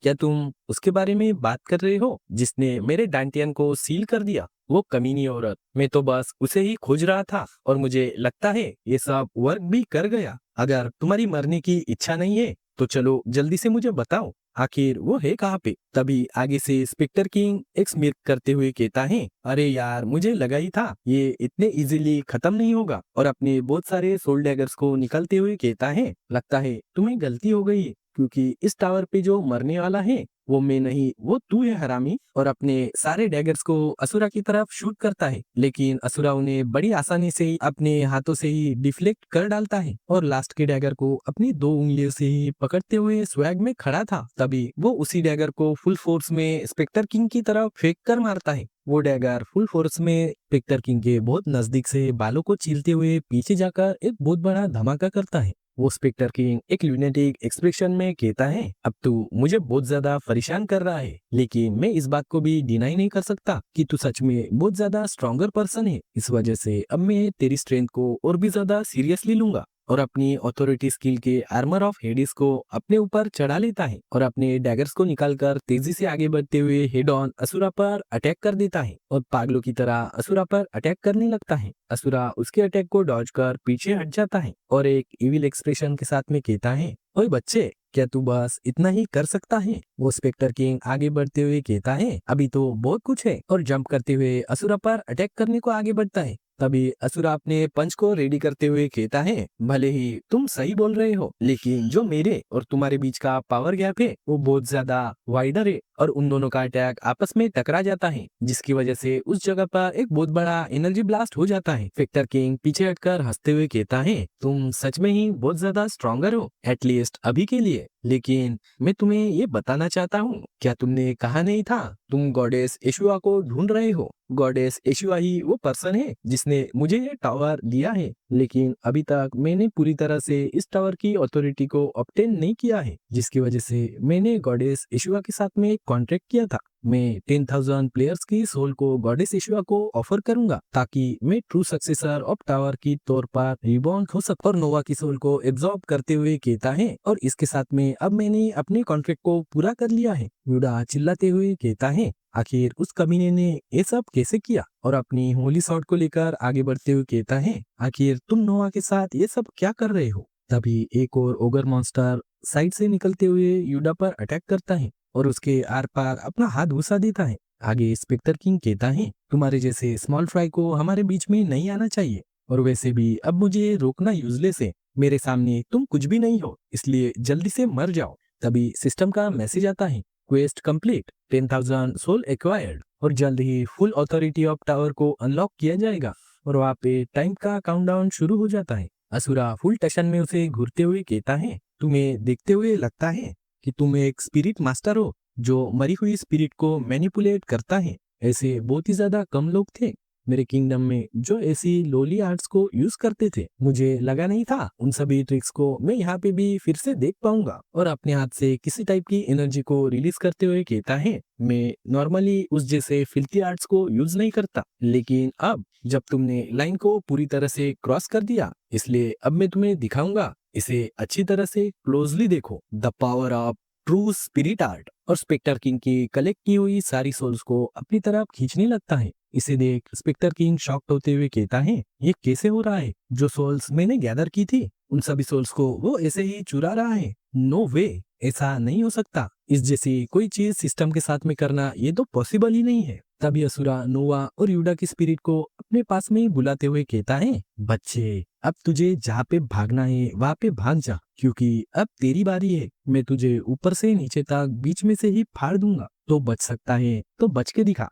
क्या तुम उसके बारे में बात कर रहे हो जिसने मेरे डांटियन को सील कर दिया? वो कमीनी औरत, मैं तो बस उसे ही खोज रहा था और मुझे लगता है ये सब वर्क भी कर गया। अगर तुम्हारी मरने की इच्छा नहीं है तो चलो जल्दी से मुझे बताओ, आखिर वो है कहाँ पे? तभी आगे से स्पेक्टर किंग एक स्मिर्क करते हुए कहता है, अरे यार, मुझे लगा ही था ये इतने इजीली खत्म नहीं होगा। और अपने बहुत सारे सोल डैगर्स को निकलते हुए कहता है, लगता है तुम्हें गलती हो गई है, क्योंकि इस टावर पे जो मरने वाला है वो मैं नहीं, वो तू है हरामी। और अपने सारे डैगर्स को असुरा की तरफ शूट करता है, लेकिन असुरा उन्हें बड़ी आसानी से ही अपने हाथों से ही डिफ्लेक्ट कर डालता है और लास्ट के डैगर को अपनी 2 उंगलियों से ही पकड़ते हुए स्वैग में खड़ा था। तभी वो उसी डैगर को फुल फोर्स में स्पेक्टर किंग की तरफ फेंक कर मारता है। वो डैगर फुल फोर्स में स्पेक्टर किंग के बहुत नजदीक से बालों को चीरते हुए पीछे जाकर एक बहुत बड़ा धमाका करता है। वो स्पेक्टर किंग एक ल्यूनेटिक एक्सप्रेशन में कहता है, अब तू मुझे बहुत ज्यादा परेशान कर रहा है, लेकिन मैं इस बात को भी डिनाई नहीं कर सकता कि तू सच में बहुत ज्यादा स्ट्रॉन्गर पर्सन है। इस वजह से अब मैं तेरी स्ट्रेंथ को और भी ज्यादा सीरियसली लूंगा। और अपनी ऑथोरिटी स्किल के आर्मर ऑफ हेडिस को अपने ऊपर चढ़ा लेता है और अपने डैगर्स को निकालकर तेजी से आगे बढ़ते हुए हेड ऑन असुरा पर अटैक कर देता है और पागलों की तरह असुरा पर अटैक करने लगता है। असुरा उसके अटैक को डॉज कर पीछे हट जाता है और एक इविल एक्सप्रेशन के साथ में कहता है, ओए बच्चे, क्या तू बस इतना ही कर सकता है? वो स्पेक्टर किंग आगे बढ़ते हुए कहता है, अभी तो बहुत कुछ है, और जंप करते हुए असुरा पर अटैक करने को आगे बढ़ता है। तभी असुरा अपने पंच को रेडी करते हुए कहता है, भले ही तुम सही बोल रहे हो, लेकिन जो मेरे और तुम्हारे बीच का पावर गैप है वो बहुत ज्यादा वाइडर है और उन दोनों का अटैक आपस में टकरा जाता है, जिसकी वजह से उस जगह पर एक बहुत बड़ा एनर्जी ब्लास्ट हो जाता है। स्पेक्टर किंग पीछे हटकर हंसते हुए कहता है, तुम सच में ही बहुत ज्यादा स्ट्रॉन्गर हो, एटलीस्ट अभी के लिए। लेकिन मैं तुम्हें ये बताना चाहता हूँ, क्या तुमने कहा नहीं था तुम गॉडेस यशुआ को ढूंढ रहे हो? गॉडेस यशुआ ही वो पर्सन है जिसने मुझे ये टावर दिया है, लेकिन अभी तक मैंने पूरी तरह से इस टावर की अथॉरिटी को ऑब्टेन नहीं किया है, जिसकी वजह से मैंने गॉडेस यशुआ के साथ में एक कॉन्ट्रैक्ट किया था। मैं 10,000 प्लेयर्स की सोल को गॉडेस यशुआ को ऑफर करूंगा, ताकि मैं ट्रू सक्सेसर ऑफ टावर की तौर पर रिबॉर्न हो सकूं। और नोवा की सोल को एब्जॉर्ब करते हुए कहता है, और इसके साथ में अब मैंने अपने कॉन्ट्रैक्ट को पूरा कर लिया है। यूडा चिल्लाते हुए कहता है, आखिर उस कमीने ने ये सब कैसे किया? और अपनी होली शॉट को लेकर आगे बढ़ते हुए कहता है, आखिर तुम नोवा के साथ ये सब क्या कर रहे हो? तभी एक और ओगर मॉन्स्टर साइड से निकलते हुए यूडा पर अटैक करता है और उसके आर पार अपना हाथ घुसा देता है। आगे स्पेक्टर किंग कहता है, तुम्हारे जैसे स्मॉल फ्राई को हमारे बीच में नहीं आना चाहिए, और वैसे भी अब मुझे रोकना यूजलेस है। मेरे सामने तुम कुछ भी नहीं हो, इसलिए जल्दी से मर जाओ। तभी सिस्टम का मैसेज आता है, क्वेस्ट कंप्लीट, 10,000 सोल एक्वायर्ड, और जल्द ही फुल अथॉरिटी ऑफ टावर को अनलॉक किया जाएगा। और वहाँ पे टाइम का काउंटडाउन शुरू हो जाता है। असुरा फुल टेंशन में उसे घूरते हुए कहता है, तुम्हें देखते हुए लगता है कि तुम एक स्पिरिट मास्टर हो जो मरी हुई स्पिरिट को मैनिपुलेट करता है। ऐसे बहुत ही ज्यादा कम लोग थे मेरे किंगडम में जो ऐसी लोली आर्ट्स को यूज करते थे, मुझे लगा नहीं था उन सभी ट्रिक्स को मैं यहाँ पे भी फिर से देख पाऊंगा। और अपने हाथ से किसी टाइप की एनर्जी को रिलीज करते हुए कहता है, मैं नॉर्मली उस जैसे फिल्थी आर्ट्स को यूज नहीं करता, लेकिन अब जब तुमने लाइन को पूरी तरह से क्रॉस कर दिया, इसलिए अब मैं तुम्हें दिखाऊंगा। इसे अच्छी तरह से क्लोजली देखो, the power of true spirit art. और स्पेक्टर किंग की कलेक्ट की हुई सारी सोल्स को अपनी तरफ खींचने लगता है। इसे देख स्पेक्टर किंग शॉक्ड होते हुए कहता है, ये कैसे हो रहा है? जो सोल्स मैंने गैदर की थी उन सभी सोल्स को वो ऐसे ही चुरा रहा है। नो वे, ऐसा नहीं हो सकता। इस जैसी कोई चीज सिस्टम के साथ में करना ये तो पॉसिबल ही नहीं है। तभी असुरा नोवा और यूडा की स्पिरिट को अपने पास में ही बुलाते हुए कहता है, बच्चे अब तुझे जहाँ पे भागना है वहाँ पे भाग जा, क्योंकि अब तेरी बारी है। मैं तुझे ऊपर से नीचे तक बीच में से ही फाड़ दूंगा। तो बच सकता है तो बच के दिखा।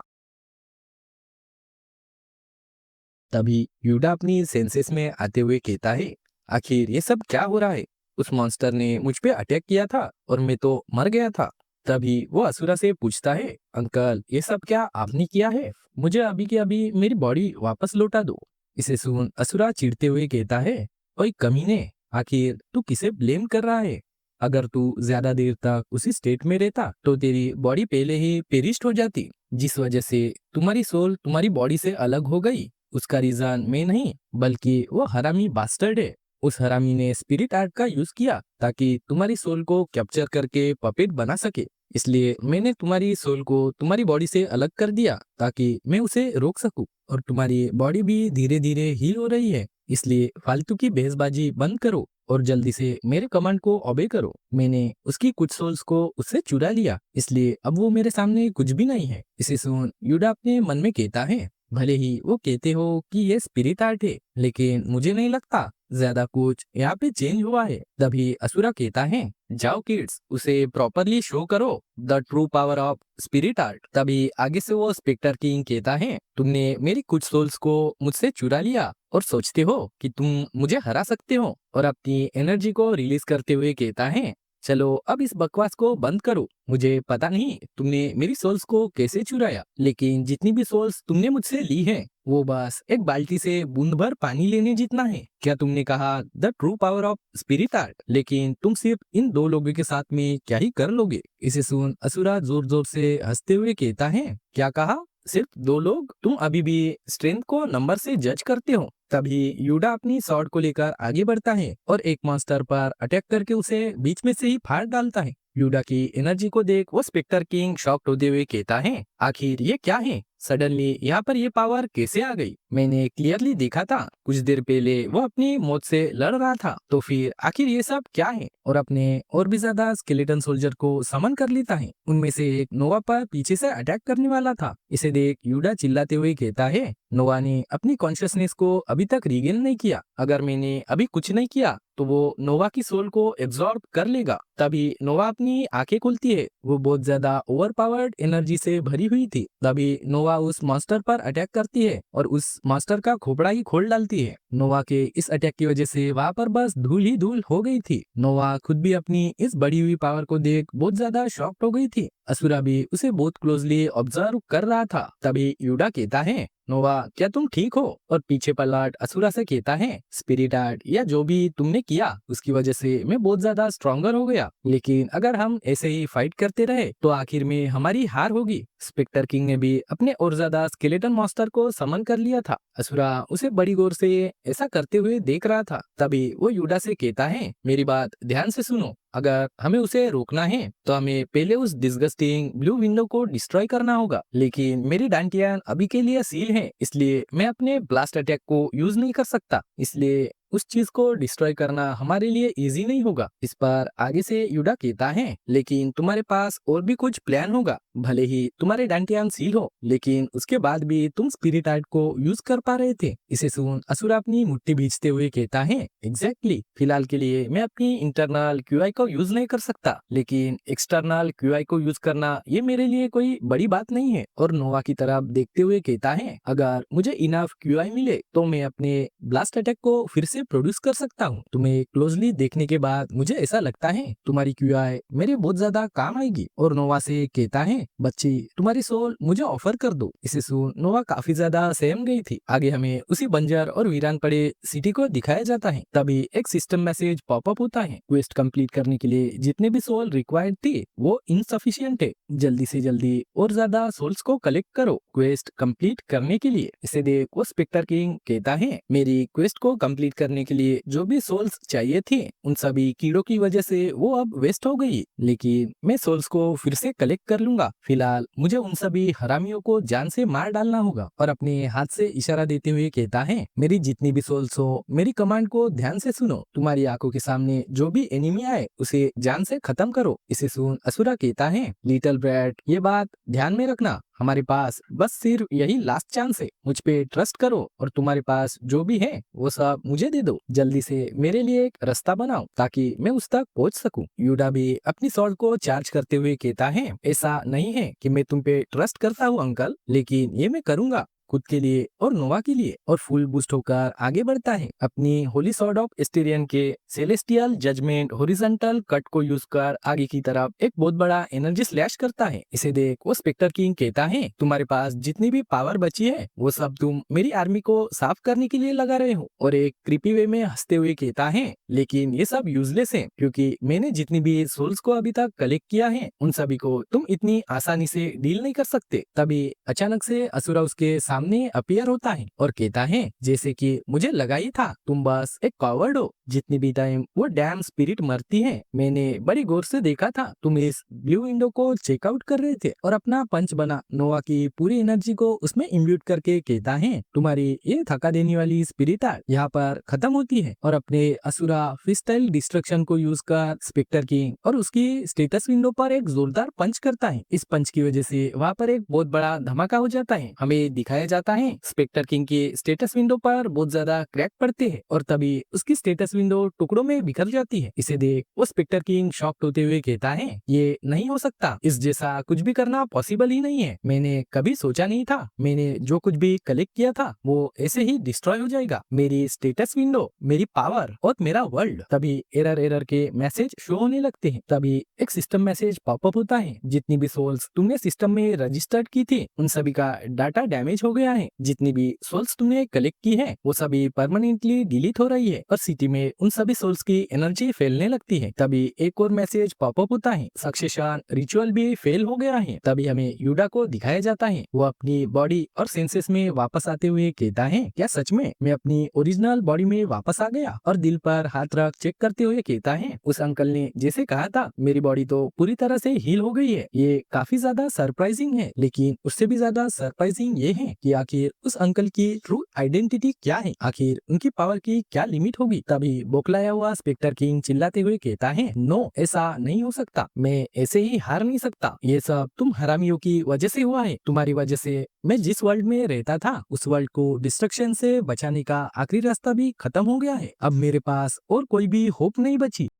तभी यूडा अपनी सेंसेस में आते हुए कहता है, आखिर ये सब क्या हो रहा है? उस मॉन्स्टर ने मुझ पे अटैक किया था और मैं तो मर गया था। तभी वो असुरा से पूछता है, अंकल ये सब क्या आपने किया है? मुझे अभी के अभी मेरी बॉडी वापस लौटा दो। इसे सुन असुरा चिढ़ते हुए कहता है, ओए कमीने, आखिर तू किसे ब्लेम कर रहा है? अगर तू ज्यादा देर तक उसी स्टेट में रहता तो तेरी बॉडी पहले ही पेरिस्ट हो जाती। जिस वजह से तुम्हारी सोल तुम्हारी बॉडी से अलग हो गई, उसका रीजन मैं नहीं बल्कि वो हरामी बास्टर्ड है। उस हरामी ने स्पिरिट आर्ट का यूज किया ताकि तुम्हारी सोल को कैप्चर करके पपेट बना सके। इसलिए मैंने तुम्हारी सोल को तुम्हारी बॉडी से अलग कर दिया ताकि मैं उसे रोक सकूं। और तुम्हारी बॉडी भी धीरे धीरे हील हो रही है, इसलिए फालतू की बहसबाजी बंद करो और जल्दी से मेरे कमांड को ओबे करो। मैंने उसकी कुछ सोल्स को उससे चुरा लिया, इसलिए अब वो मेरे सामने कुछ भी नहीं है। इसे सुन यूडा अपने मन में कहता है, भले ही वो कहते हो कि ये स्पिरिट आर्ट है, लेकिन मुझे नहीं लगता ज्यादा कुछ यहाँ पे चेंज हुआ है। तभी असुरा कहता है, जाओ किड्स, उसे प्रॉपरली शो करो the true power of spirit art. तभी आगे से वो स्पेक्टर किंग कहता है, तुमने मेरी कुछ सोल्स को मुझसे चुरा लिया और सोचते हो कि तुम मुझे हरा सकते हो। और अपनी एनर्जी को रिलीज करते हुए कहता है, चलो अब इस बकवास को बंद करो। मुझे पता नहीं तुमने मेरी सोल्स को कैसे चुराया, लेकिन जितनी भी सोल्स तुमने मुझसे ली है वो बस एक बाल्टी से बूंद भर पानी लेने जितना है। क्या तुमने कहा the true power of spirit art, लेकिन तुम सिर्फ इन दो लोगों के साथ में क्या ही कर लोगे? इसे सुन असुरा जोर जोर से हंसते हुए कहता है, क्या कहा? सिर्फ दो लोग? तुम अभी भी स्ट्रेंथ को नंबर से जज करते हो। तभी यूडा अपनी स्वॉर्ड को लेकर आगे बढ़ता है और एक मॉन्स्टर पर अटैक करके उसे बीच में से ही फाड़ डालता है। यूडा की एनर्जी को देख वो स्पेक्टर किंग शॉक्ड होते हुए कहता है, आखिर ये क्या है? सडनली यहाँ पर ये पावर कैसे आ गई? मैंने क्लियरली देखा था कुछ देर पहले वो अपनी मौत से लड़ रहा था, तो फिर आखिर ये सब क्या है? और अपने और भी ज्यादा स्केलेटन सोल्जर को समन कर लेता है। उनमें से एक नोवा पर पीछे से अटैक करने वाला था। इसे देख यूडा चिल्लाते हुए कहता है, नोवा ने अपनी कॉन्शियसनेस को अभी तक रीगेन नहीं किया। अगर मैंने अभी कुछ नहीं किया तो वो नोवा की सोल को एब्जॉर्ब कर लेगा। तभी नोवा अपनी आंखें खुलती है। वो बहुत ज्यादा ओवर पावर्ड एनर्जी से भरी हुई थी। तभी नोवा उस मास्टर पर अटैक करती है और उस मास्टर का खोपड़ा ही खोल डालती है। नोवा के इस अटैक की वजह से वहाँ पर बस धूल ही धूल हो गई थी। नोवा खुद भी अपनी इस बढ़ी हुई पावर को देख बहुत ज्यादा शॉक्ड हो गई थी। असुरा भी उसे बहुत क्लोजली ऑब्जर्व कर रहा था। तभी यूडा कहता है, नोवा क्या तुम ठीक हो? और पीछे पलट असुरा से कहता है, स्पिरिट आर्ट या जो भी तुमने किया उसकी वजह से मैं बहुत ज्यादा स्ट्रॉन्गर हो गया, लेकिन अगर हम ऐसे ही फाइट करते रहे तो आखिर में हमारी हार होगी। स्पेक्टर किंग ने भी अपने और ज्यादा स्केलेटन मॉन्स्टर को समन कर लिया था। असुरा उसे बड़ी गौर से ऐसा करते हुए देख रहा था। तभी वो यूडा से कहता है, मेरी बात ध्यान से सुनो, अगर हमें उसे रोकना है तो हमें पहले उस डिस्गस्टिंग ब्लू विंडो को डिस्ट्रॉय करना होगा। लेकिन मेरी डांटियान अभी के लिए सील है, इसलिए मैं अपने ब्लास्ट अटैक को यूज नहीं कर सकता। इसलिए उस चीज को डिस्ट्रॉय करना हमारे लिए इजी नहीं होगा। इस पर आगे से यूडा कहता है, लेकिन तुम्हारे पास और भी कुछ प्लान होगा। भले ही तुम्हारे डांटियान सील हो, लेकिन उसके बाद भी तुम स्पिरिट आर्ट को यूज कर पा रहे थे। इसे सुन असुरा अपनी मुट्ठी भींचते हुए कहता है, एग्जैक्टली, फिलहाल के लिए मैं अपनी इंटरनल क्यूआई को यूज नहीं कर सकता, लेकिन एक्सटर्नल क्यूआई को यूज करना ये मेरे लिए कोई बड़ी बात नहीं है। और नोवा की तरफ देखते हुए कहता है, अगर मुझे इनफ क्यूआई मिले तो मैं अपने ब्लास्ट अटैक को फिर से उसे प्रोड्यूस कर सकता हूँ। तुम्हें क्लोजली देखने के बाद मुझे ऐसा लगता है तुम्हारी क्यूआई मेरे बहुत ज्यादा काम आएगी। और नोवा से कहता है, बच्ची तुम्हारी सोल मुझे ऑफर कर दो। इसे सुन नोवा काफी ज्यादा सहम गई थी। आगे हमें उसी बंजर और वीरान पड़े सिटी को दिखाया जाता है। तभी एक सिस्टम मैसेज पॉपअप होता है, क्वेस्ट कंप्लीट करने के लिए जितने भी सोल रिक्वायर्ड थी वो इनसफिशियंट है। जल्दी से जल्दी और ज्यादा सोल्स को कलेक्ट करो क्वेस्ट कंप्लीट करने के लिए। इसे देख वो स्पेक्टर किंग कहता है, मेरी क्वेस्ट को कंप्लीट करने के लिए जो भी सोल्स चाहिए थे उन सभी कीड़ों की वजह से वो अब वेस्ट हो गई, लेकिन मैं सोल्स को फिर से कलेक्ट कर लूंगा। फिलहाल मुझे उन सभी हरामियों को जान से मार डालना होगा। और अपने हाथ से इशारा देते हुए कहता है, मेरी जितनी भी सोल्स हो मेरी कमांड को ध्यान से सुनो। तुम्हारी आंखों के सामने जो भी एनिमी आए उसे जान से खत्म करो। इसे सुन असुरा कहता है, लिटिल ब्रैट ये बात ध्यान में रखना, हमारे पास बस सिर्फ यही लास्ट चांस है। मुझ पे ट्रस्ट करो और तुम्हारे पास जो भी है वो सब मुझे दे दो। जल्दी से मेरे लिए एक रास्ता बनाओ ताकि मैं उस तक पहुंच सकूं। यूडा भी अपनी स्वॉर्ड को चार्ज करते हुए कहता है, ऐसा नहीं है कि मैं तुम पे ट्रस्ट करता हूँ अंकल, लेकिन ये मैं करूंगा खुद के लिए और नोवा के लिए। और फुल बूस्ट होकर आगे बढ़ता है। अपनी होली सॉर्ड ऑफ एस्टेरियन के सेलेस्टियल जजमेंट हॉरिजॉन्टल कट को यूज कर आगे की तरफ एक बहुत बड़ा एनर्जी स्लैश करता है। इसे देख वो स्पेक्टर किंग कहता है, तुम्हारे पास जितनी भी पावर बची है वो सब तुम मेरी आर्मी को साफ करने के लिए लगा रहे हो। और एक क्रीपी वे में हंसते हुए कहता है, लेकिन ये सब यूजलेस है क्योंकि मैंने जितनी भी सोल्स को अभी तक कलेक्ट किया है उन सभी को तुम इतनी आसानी से डील नहीं कर सकते। तभी अचानक से असुरा उसके सामने अपीयर होता है और कहता है, जैसे कि मुझे लगा ही था तुम बस एक कॉवर्ड हो। जितनी भी टाइम वो डैम स्पिरिट मरती है मैंने बड़ी गौर से देखा था तुम इस ब्लू विंडो को चेकआउट कर रहे थे और अपना पंच बना नोवा की पूरी एनर्जी को उसमें इम्ब्यूट करके कहता है, तुम्हारी ये थका देने वाली स्पिरिट यहाँ पर खत्म होती है। और अपने असुरा फ्रीस्टाइल डिस्ट्रक्शन को यूज कर स्पेक्टर किंग और उसकी स्टेटस विंडो पर एक जोरदार पंच करता है। इस पंच की वजह से वहाँ पर एक बहुत बड़ा धमाका हो जाता है। हमें दिखाया जाता है स्पेक्टर किंग के स्टेटस विंडो पर बहुत ज्यादा क्रैक पड़ते हैं और तभी उसकी स्टेटस विंडो टुकड़ों में बिखर जाती है। इसे देख वो स्पेक्टर किंग शॉक्ड होते हुए कहता है, ये नहीं हो सकता, इस जैसा कुछ भी करना पॉसिबल ही नहीं है। मैंने कभी सोचा नहीं था मैंने जो कुछ भी कलेक्ट किया था वो ऐसे ही डिस्ट्रॉय हो जाएगा। मेरी स्टेटस विंडो, मेरी पावर और मेरा वर्ल्ड। तभी एरर एरर के मैसेज शो होने लगते हैं। तभी एक सिस्टम मैसेज पॉपअप होता है, जितनी भी सोल्स तुमने सिस्टम में रजिस्टर्ड की थी उन सभी का डाटा डैमेज हो गया है। जितनी भी सोल्स तुमने कलेक्ट की है वो सभी परमानेंटली डिलीट हो रही है और सिटी में उन सभी सोल्स की एनर्जी फैलने लगती है। तभी एक और मैसेज पॉपअप होता है, सक्सेशन रिचुअल भी फेल हो गया है। तभी हमें यूडा को दिखाया जाता है, वो अपनी बॉडी और सेंसेस में वापस आते हुए कहता है, क्या सच में मैं अपनी ओरिजिनल बॉडी में वापस आ गया? और दिल पर हाथ रख चेक करते हुए कहता है, उस अंकल ने जैसे कहा था मेरी बॉडी तो पूरी तरह से हील हो गई है। ये काफी ज्यादा सरप्राइजिंग है, लेकिन उससे भी ज्यादा सरप्राइजिंग ये है कि आखिर उस अंकल की ट्रू आइडेंटिटी क्या है, आखिर उनकी पावर की क्या लिमिट होगी। तभी बौखलाया हुआ स्पेक्टर किंग चिल्लाते हुए कहता है, नो ऐसा नहीं हो सकता, मैं ऐसे ही हार नहीं सकता। ये सब तुम हरामियों की वजह से हुआ है। तुम्हारी वजह से मैं जिस वर्ल्ड में रहता था उस वर्ल्ड को डिस्ट्रक्शन से बचाने का आखिरी रास्ता भी खत्म हो गया है। अब मेरे पास और कोई भी होप नहीं बची।